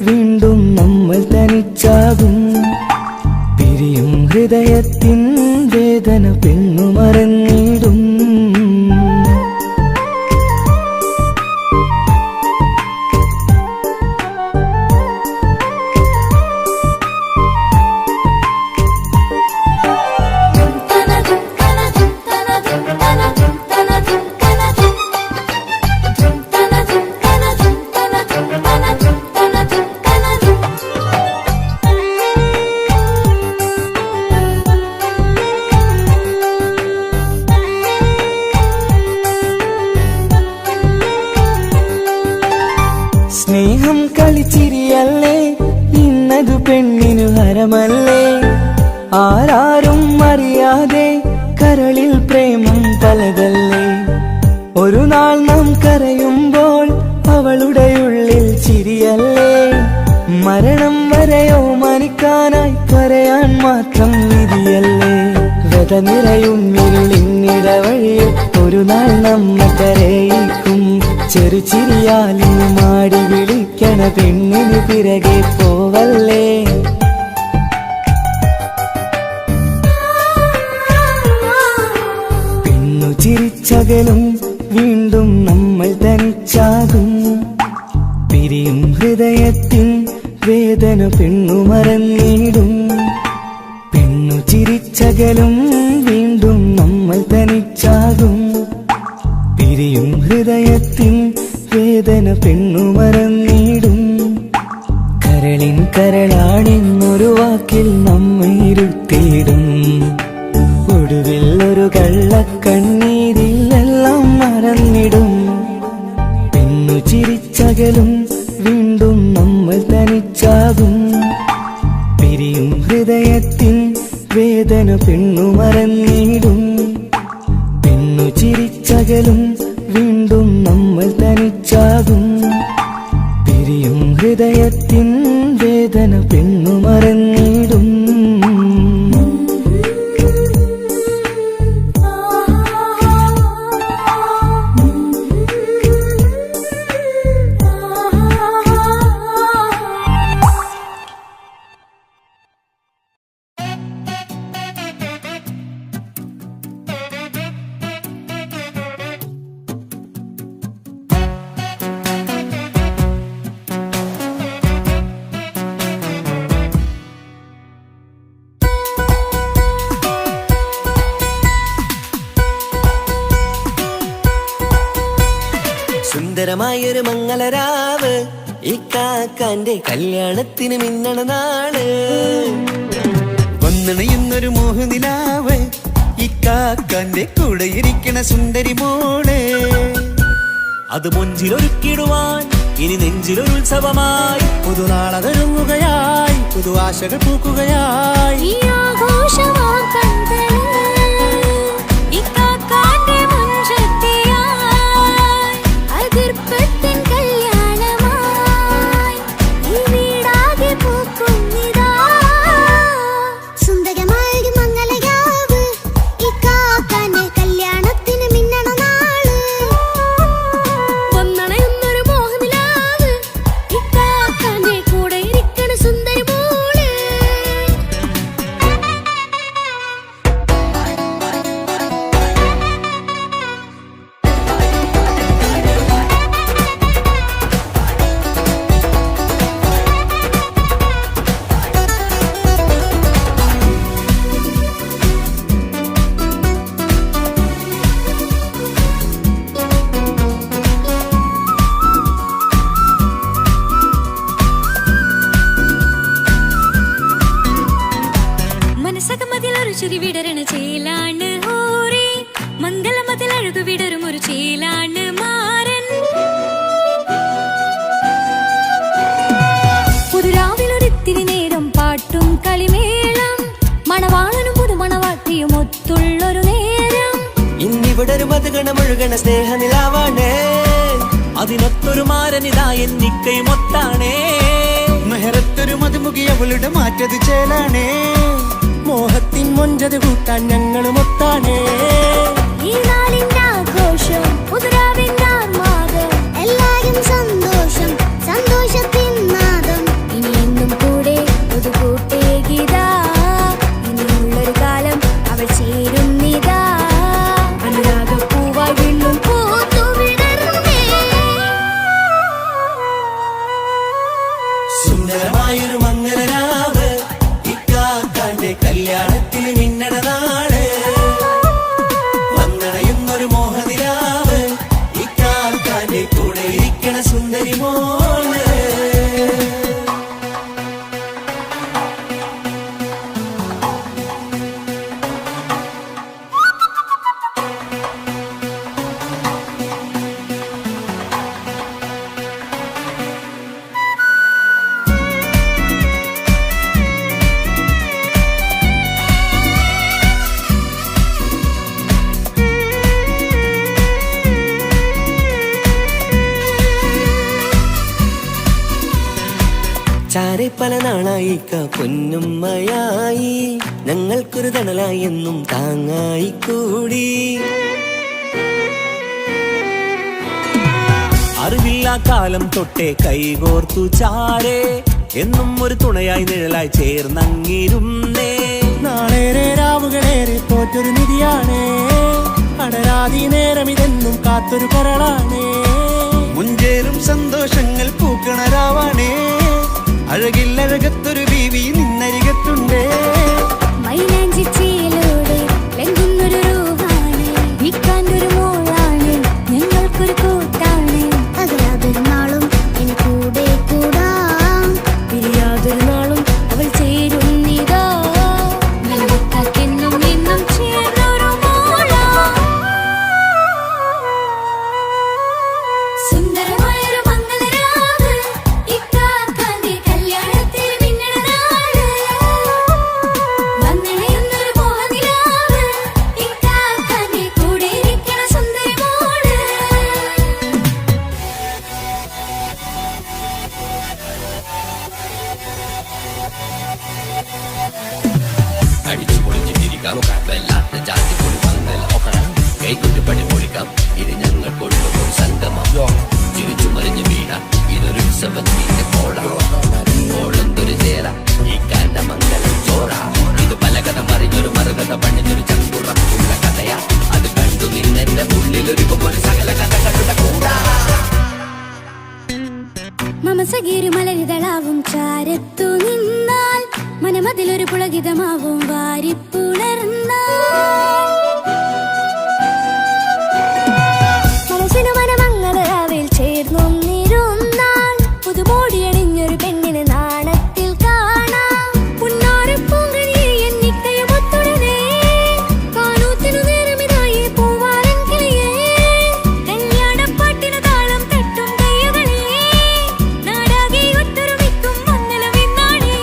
വീണ്ടും നമ്മൾ തനിച്ചാകും. പിരിയും ഹൃദയത്തിൻ വേദന പെണ്ണു മറന്നിടും. സ്നേഹം കളിച്ചിരിയല്ലേ, ഇന്നതു പെണ്ണിനു ഹരമല്ലേ. ആരാരും അറിയാതെ കരളിൽ പ്രേമം പലതല്ലേ. ഒരു നാൾ നാം കരയുമ്പോൾ അവളുടെ ഉള്ളിൽ ചിരിയല്ലേ. മരണം വരെയോ മനിക്കാനായി കരയാൻ മാത്രം വിധിയല്ലേ. വ്യത നിറയും ഇരുളിന്നിടവഴിയിൽ ഒരു നാൾ നമ്മെ കരയിക്കും. ചെറുചിരിയാലി മാടി വിളിക്കണ പെണ്ണിന് പിറകെ പോവല്ലേ. പെണ്ണു ചിരിച്ചകലും വീണ്ടും നമ്മൾ തനിച്ചാകും. പിരിയും ഹൃദയത്തിൻ വേദന പെണ്ണു മറന്നിടും. പെണ്ണു ചിരിച്ചകലും വീണ്ടും നമ്മൾ തനിച്ചാകും. പിരിയും ഹൃദയത്തിൻ വേദന പെണ്ണു മറന്നിടും. കരളിൻ കരളാണെന്നൊരു വാക്കിൽ നമ്മെ ഇരുത്തിയിടും. ഒടുവിൽ ഒരു കള്ളക്കണ്ണീരിൽ എല്ലാം മറന്നിടും. പെണ്ണു ചിരിച്ചകലും വീണ്ടും നമ്മൾ തനിച്ചാകും. പിരിയും ഹൃദയത്തിൻ വേദന പെണ്ണു മറന്നിടും. പെണ്ണു ചിരിച്ചകലും വീണ്ടും നമ്മൾ തനിച്ചാകും. പിരിയും ഹൃദയത്തിൻ വേദന പെണ്ണു മറന്നിടും. സുന്ദരമായൊരു മംഗളരാവ്, ഇക്കാക്കാന്റെ കല്യാണത്തിന് മിന്നണ നാള്. വന്നണയുന്നൊരു മോഹനിലാവ്, ഇക്കാക്കാന്റെ കൂടെ ഇരിക്കണ സുന്ദരി മോള്. അത് മുഞ്ചിലൊരുക്കിടുവാൻ ഇനി നെഞ്ചിലൊരു ഉത്സവമായി. പുതുനാളതൊരുങ്ങുകയായി, പുതു ആശകൾ പൂക്കുകയായി. ഈ ആഘോഷവാക്കന്തല് ഇക്കാക്കാന്റെ മുഞ്ചത്തിയായി. അതിർപ്പത്തിൻ കല്യാണമായി ഈ വീടാകെ പൂക്കുന്നിതാ. സുന്ദരമായൊരു മംഗളയാവ്, ഇക്കാക്കാന്റെ കല്യാണത്തിന് മിന്നണ നാള്. വന്നണയുന്നൊരു മോഹനിലാവ്, ഇക്കാക്കാന്റെ കൂടെ ഇരിക്കണ സുന്ദരി മോള്. മനസ്സകമതിലൊരു ചുരി വിടരണ ചേലാണ് ഹോറി. മംഗളമതിലഴകു വിടരും ഒരു ചേലാണ് മാരൻ. പുതുരാവിലൊരിത്തിരി നേരം പാട്ടും കളിമേളം, മണവാളനും പുതുമണവാട്ടിയും ഒത്തുള്ളൊരു നേരം. ഇന്നിവിടെ ഒരു മധുഗണമൊഴുകണ സ്നേഹനിലാവാണ്. അത് അതിനൊത്തൊരു മാരനിതാ എന്നിക്കയുമൊത്താണേ. മെഹറത്തൊരു മധുമുഖി അവളുടെ മാറ്റത് ചേലാണേ. മോഹത്തിൻ മൊഞ്ചത് കൂട്ടാൻ ഞങ്ങളും ഒത്താണേ. ഈ നാളിന്റെ ആഘോഷം പുതുരാവിന്റെ ആർമാദം എല്ലാരും സന്തോഷം സന്തോഷത്തിൻ നാദം ഇനി എന്നും കൂടെ പുതുകൂട്ടേ ഗീതാ ഇനിയുള്ളൊരു കാലം അവൾ ചേരുന്നിതാ അനുരാഗപ്പൂവായി വീണ്ടും പൂത്തു വിടർന്നേ. സുന്ദരമായൊരു മംഗലരാവ് ഇക്കാക്കാന്റെ കല്യാണത്തിൽ മിന്നണ നാള്. വന്നണയുന്നൊരു മോഹനിലാവ് ഇക്കാക്കാന്റെ കൂടെ ഇരിക്കണ സുന്ദരി മോള്. ചാരെ പല നാളായിക്ക പൊന്നുമ്മയായി ഞങ്ങൾക്കൊരു തണലായി എന്നും താങ്ങായി കൂടി. അറിവില്ലാ കാലം തൊട്ടേ കൈകോർത്തു ചാരേ എന്നും ഒരു തുണയായി നിഴലായി ചേർന്നങ്ങിരുന്നേ. നാളേറെ രാവുകളേറെ തോറ്റൊരു നിധിയാണേ. അടരാതി നേരം ഇതെന്നും കാത്തൊരു കരളാണേ. മുഞ്ചേറും സന്തോഷങ്ങൾ പൂക്കണരാവാണേ. അഴകില്ലഴകത്തൊരു ബീവി നിന്നരികത്തുണ്ടേ. മൈലാഞ്ചി ചേലോടെ ലംഘുന്നൊരു രൂപാണ് വിക്കാണ്ടൊരു മോളാണ് ഞങ്ങൾക്കൊരു കൂട്ടാണ് അകലാതൊരു നാളും ഇനി കൂടെ കൂടാം പിരിയാതൊരു നാളും അവൾ ചേരുന്നിതാ നൽകക്കാക്കെന്നും എന്നും ചേർന്നൊരു മോളാ. സുന്ദരമായൊരു മംഗലരാവ് ഇക്കാക്കാന്റെ കല്യാണത്തിൽ മിന്നണ നാള്. വന്നണയുന്നൊരു മോഹനിലാവ് ഇക്കാക്കാന്റെ കൂടെ ഇരിക്കണ സുന്ദരി മോള്. അടിച്ചു പൊളിച്ചിട്ടിരിക്കാം വല്ലാത്ത ജാതി പൊളി പന്തൽ ഒക്കണം കൈകൊട്ട് പണി പൊളിക്കാം ഇത് ഞങ്ങൾക്കൊള്ളൊരു സംഗമം ചിരിച്ചു മറിഞ്ഞു വീണ ഇതൊരു ഉത്സവത്തിന്റെ കോളന്തൊരു ചേര ഈ കാണ്ട മംഗലം ചോറ ഇത് പലകഥ മറിഞ്ഞൊരു മറുകഥ പണിഞ്ഞൊരു ചങ്കുറപ്പുള്ള കഥയാ അത് കണ്ടു നിന്നെന്റെ ഉള്ളിലൊരു സകല കഥകളുടെ കൂടാ. മമസഗീരു മലരിതളാവും ചാരത്തു നിന്നാൽ മനമതിലൊരു പുളകിതമാവും വാരിപ്പുണർന്നാൽ മനസ്സിനു മനമംഗളരാവിൽ ചേർന്നൊന്നിരുന്നാൽ പുതുമോടിയണിഞ്ഞൊരു പെണ്ണിന് നാണത്തിൽ കാണാം പുന്നാരപ്പൂങ്കനിയെ എന്നിക്കയുമൊത്തുടനെ കാനൂത്തിനു നേരമിതായി പൂവാലൻ കിളിയേ കല്യാണപ്പാട്ടിനു താളം തട്ടും കയ്യുകളേ നാടാകെ ഒത്തൊരുമിക്കും മംഗലമെന്നാണേ.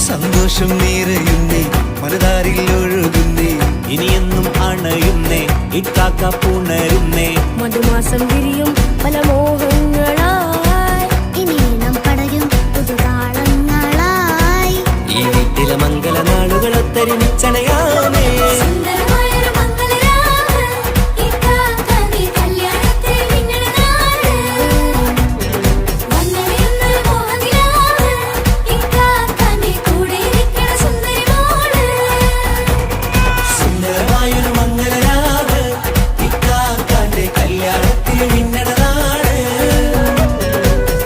സന്തോഷം നിറയുന്നേ മനതാരിൽ ഒഴുകുന്നേ. ഇനിയെന്നും അണയുന്നേ ഇക്കാക്ക പുണരുന്നേ. മധുമാസം വിരിയും പല മോഹങ്ങളായി ഇനി നാം പടരും പുതുതാളങ്ങളായി ഈ വീട്ടിലെ മംഗല നാളുകൾ ഒത്തൊരുമിച്ചണയാമേ. സുന്ദരമായൊരു മംഗലരാവ് ഇക്കാക്കാന്റെ കല്യാണത്തിൽ മിന്നണ നാള്. വന്നണയുന്നൊരു മോഹനിലാവ് ഇക്കാക്കാന്റെ കൂടെ ഇരിക്കണ സുന്ദരി മോള്. സുന്ദരമായൊരു മംഗലരാവ് ഇക്കാക്കാന്റെ കല്യാണത്തിൽ മിന്നണ നാള്.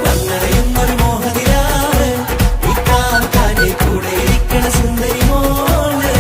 വന്നണയുന്നൊരു മോഹനിലാവ് ഇക്കാക്കാന്റെ കൂടെ ഇരിക്കണ സുന്ദരി മോള്.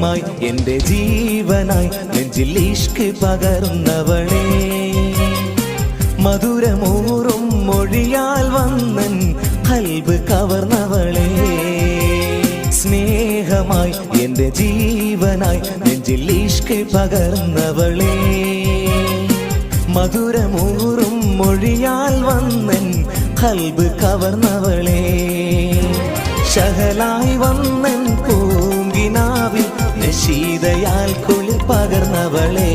സ്നേഹമായി എൻ്റെ ജീവനായി നെഞ്ചിൽ ഇഷ്ക് പകർന്നവളെ മധുരമൂറും മൊഴിയാൽ വന്നൻ ഖൽബ് കവർന്നവളെ സ്നേഹമായി എൻ്റെ ജീവനായി നെഞ്ചിൽ ഇഷ്ക് പകർന്നവളെ മധുരമൂറും മൊഴിയാൽ വന്നൻ ഖൽബ് കവർന്നവളെ ശഹലായി വന്നൻ പൂങ്കിനാവിൽ നശീതയാൽ കുളിർ പകർന്നവളെ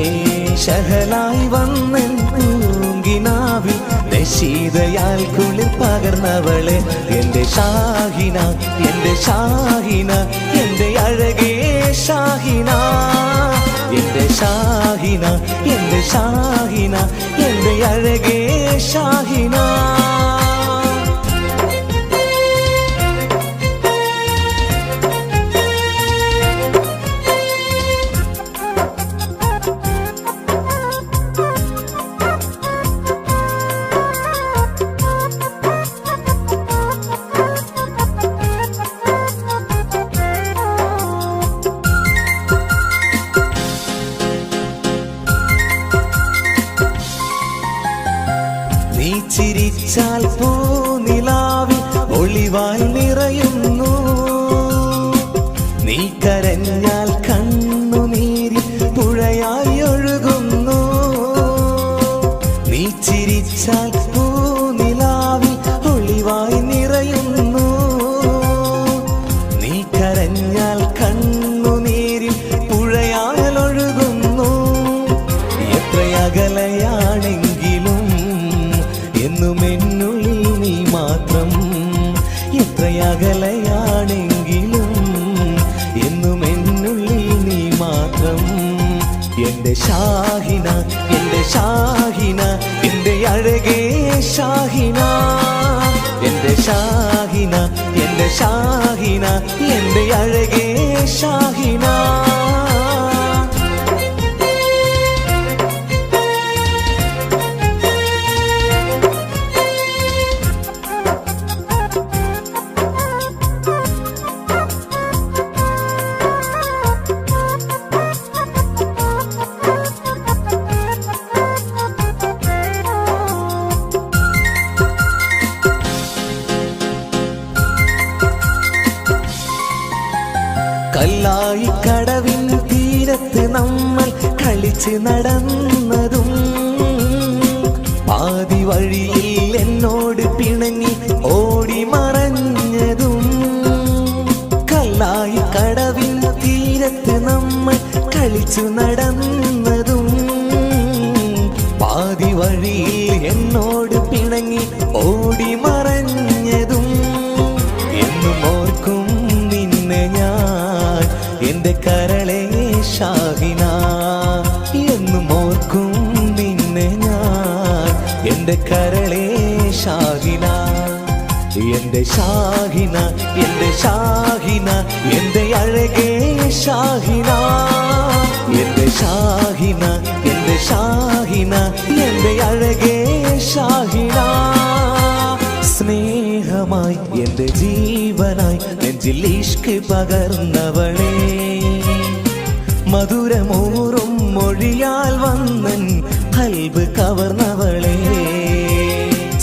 ശഹലായി വന്നൻ പൂങ്കിനാവിൽ നശീതയാൽ കുളിർ പകർന്നവളെ എൻ്റെ ഷാഹിന എൻ്റെ ഷാഹിന എൻ്റെ അഴകേ ഷാഹിന എൻ്റെ ഷാഹിന എൻ്റെ ഷാഹിന എൻ്റെ അഴകേ ഷാഹിന നീ ചിരിച്ചാൽ പൂനിലാവിൽ ഒളിവായി നിറയുന്നു നീ കരഞ്ഞാൽ കണ്ണുനീരിൽ പുഴയായി ഒഴുകുന്നു നീ ചിരിച്ചാൽ പൂനിലാവിൽ ഒളിവായി നിറയുന്നു നീ കരഞ്ഞാൽ കണ്ണുനീരിൽ പുഴയായി ഒഴുകുന്നു എത്രയകലയാണെങ്കിലും എന്നും എന്നുള്ളിൽ നീ മാത്രം എത്രയകലയാണെങ്കിലും എന്നും എന്നുള്ളിൽ നീ മാത്രം എൻ്റെ ഷാഹിന എൻ്റെ ഷാഹിന എൻ്റെ അഴകേ ഷാഹിന എൻ്റെ ഷാഹിന എൻ്റെ ഷാഹിന എൻ്റെ അഴകേ ഷാഹിന കല്ലായി കടവിൻ തീരത്ത് നമ്മൾ കളിച്ച് നടന്നതും പാതി വഴിയിൽ എന്നോട് പിണങ്ങി ഓടി മറഞ്ഞതും കല്ലായി കടവിൻ തീരത്ത് നമ്മൾ കളിച്ചു നടന്നതും പാതി വഴിയിൽ എന്നോട് പിണങ്ങി ഓടി മറഞ്ഞതും എന്നും ഓർക്കും നിന്നെ ഞാൻ എൻ്റെ കരളേ ഷാഹിന എന്നും ഓർക്കും നിന്നെ ഞാൻ എൻ്റെ കരളേ ഷാഹിന എൻ്റെ ഷാഹിന എൻ്റെ ഷാഹിന എൻ്റെ അഴകേ ഷാഹിന എൻ്റെ ഷാഹിന എൻ്റെ ഷാഹിന എൻ്റെ അഴകേ ഷാഹിന സ്നേഹമായി എൻ്റെ ജീവനായി നെഞ്ചിൽ ഇഷ്ക് പകർന്നവളെ മധുരമൂറും മൊഴിയാൽ വന്നൻ ഖൽബ് കവർന്നവളെ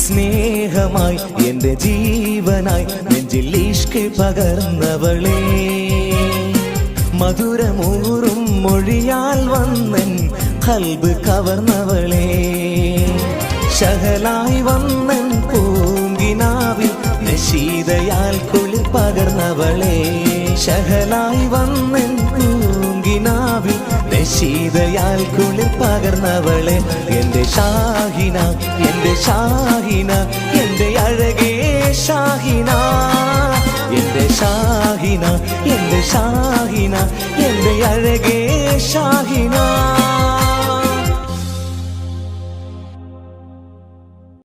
സ്നേഹമായി എൻ്റെ ജീവനായി നെഞ്ചിൽ ഇഷ്ക് പകർന്നവളെ മധുരമൂറും മൊഴിയാൽ വന്നൻ ഖൽബ് കവർന്നവളെ ശഹലായി വന്നൻ പൂങ്കിനാവിൽ നശീതയാൽ കുളിർ പകർന്നവളെ ശഹലായി വന്നൻ പൂങ്കിനാവിൽ നശീതയാൽ കുളിർ പകർന്നവളെ എൻ്റെ ഷാഹിന എൻ്റെ ഷാഹിന എൻ്റെ അഴകേ ഷാഹിന എൻ്റെ ഷാഹിന എൻ്റെ ഷാഹിന എൻ്റെ അഴകേ ഷാഹിന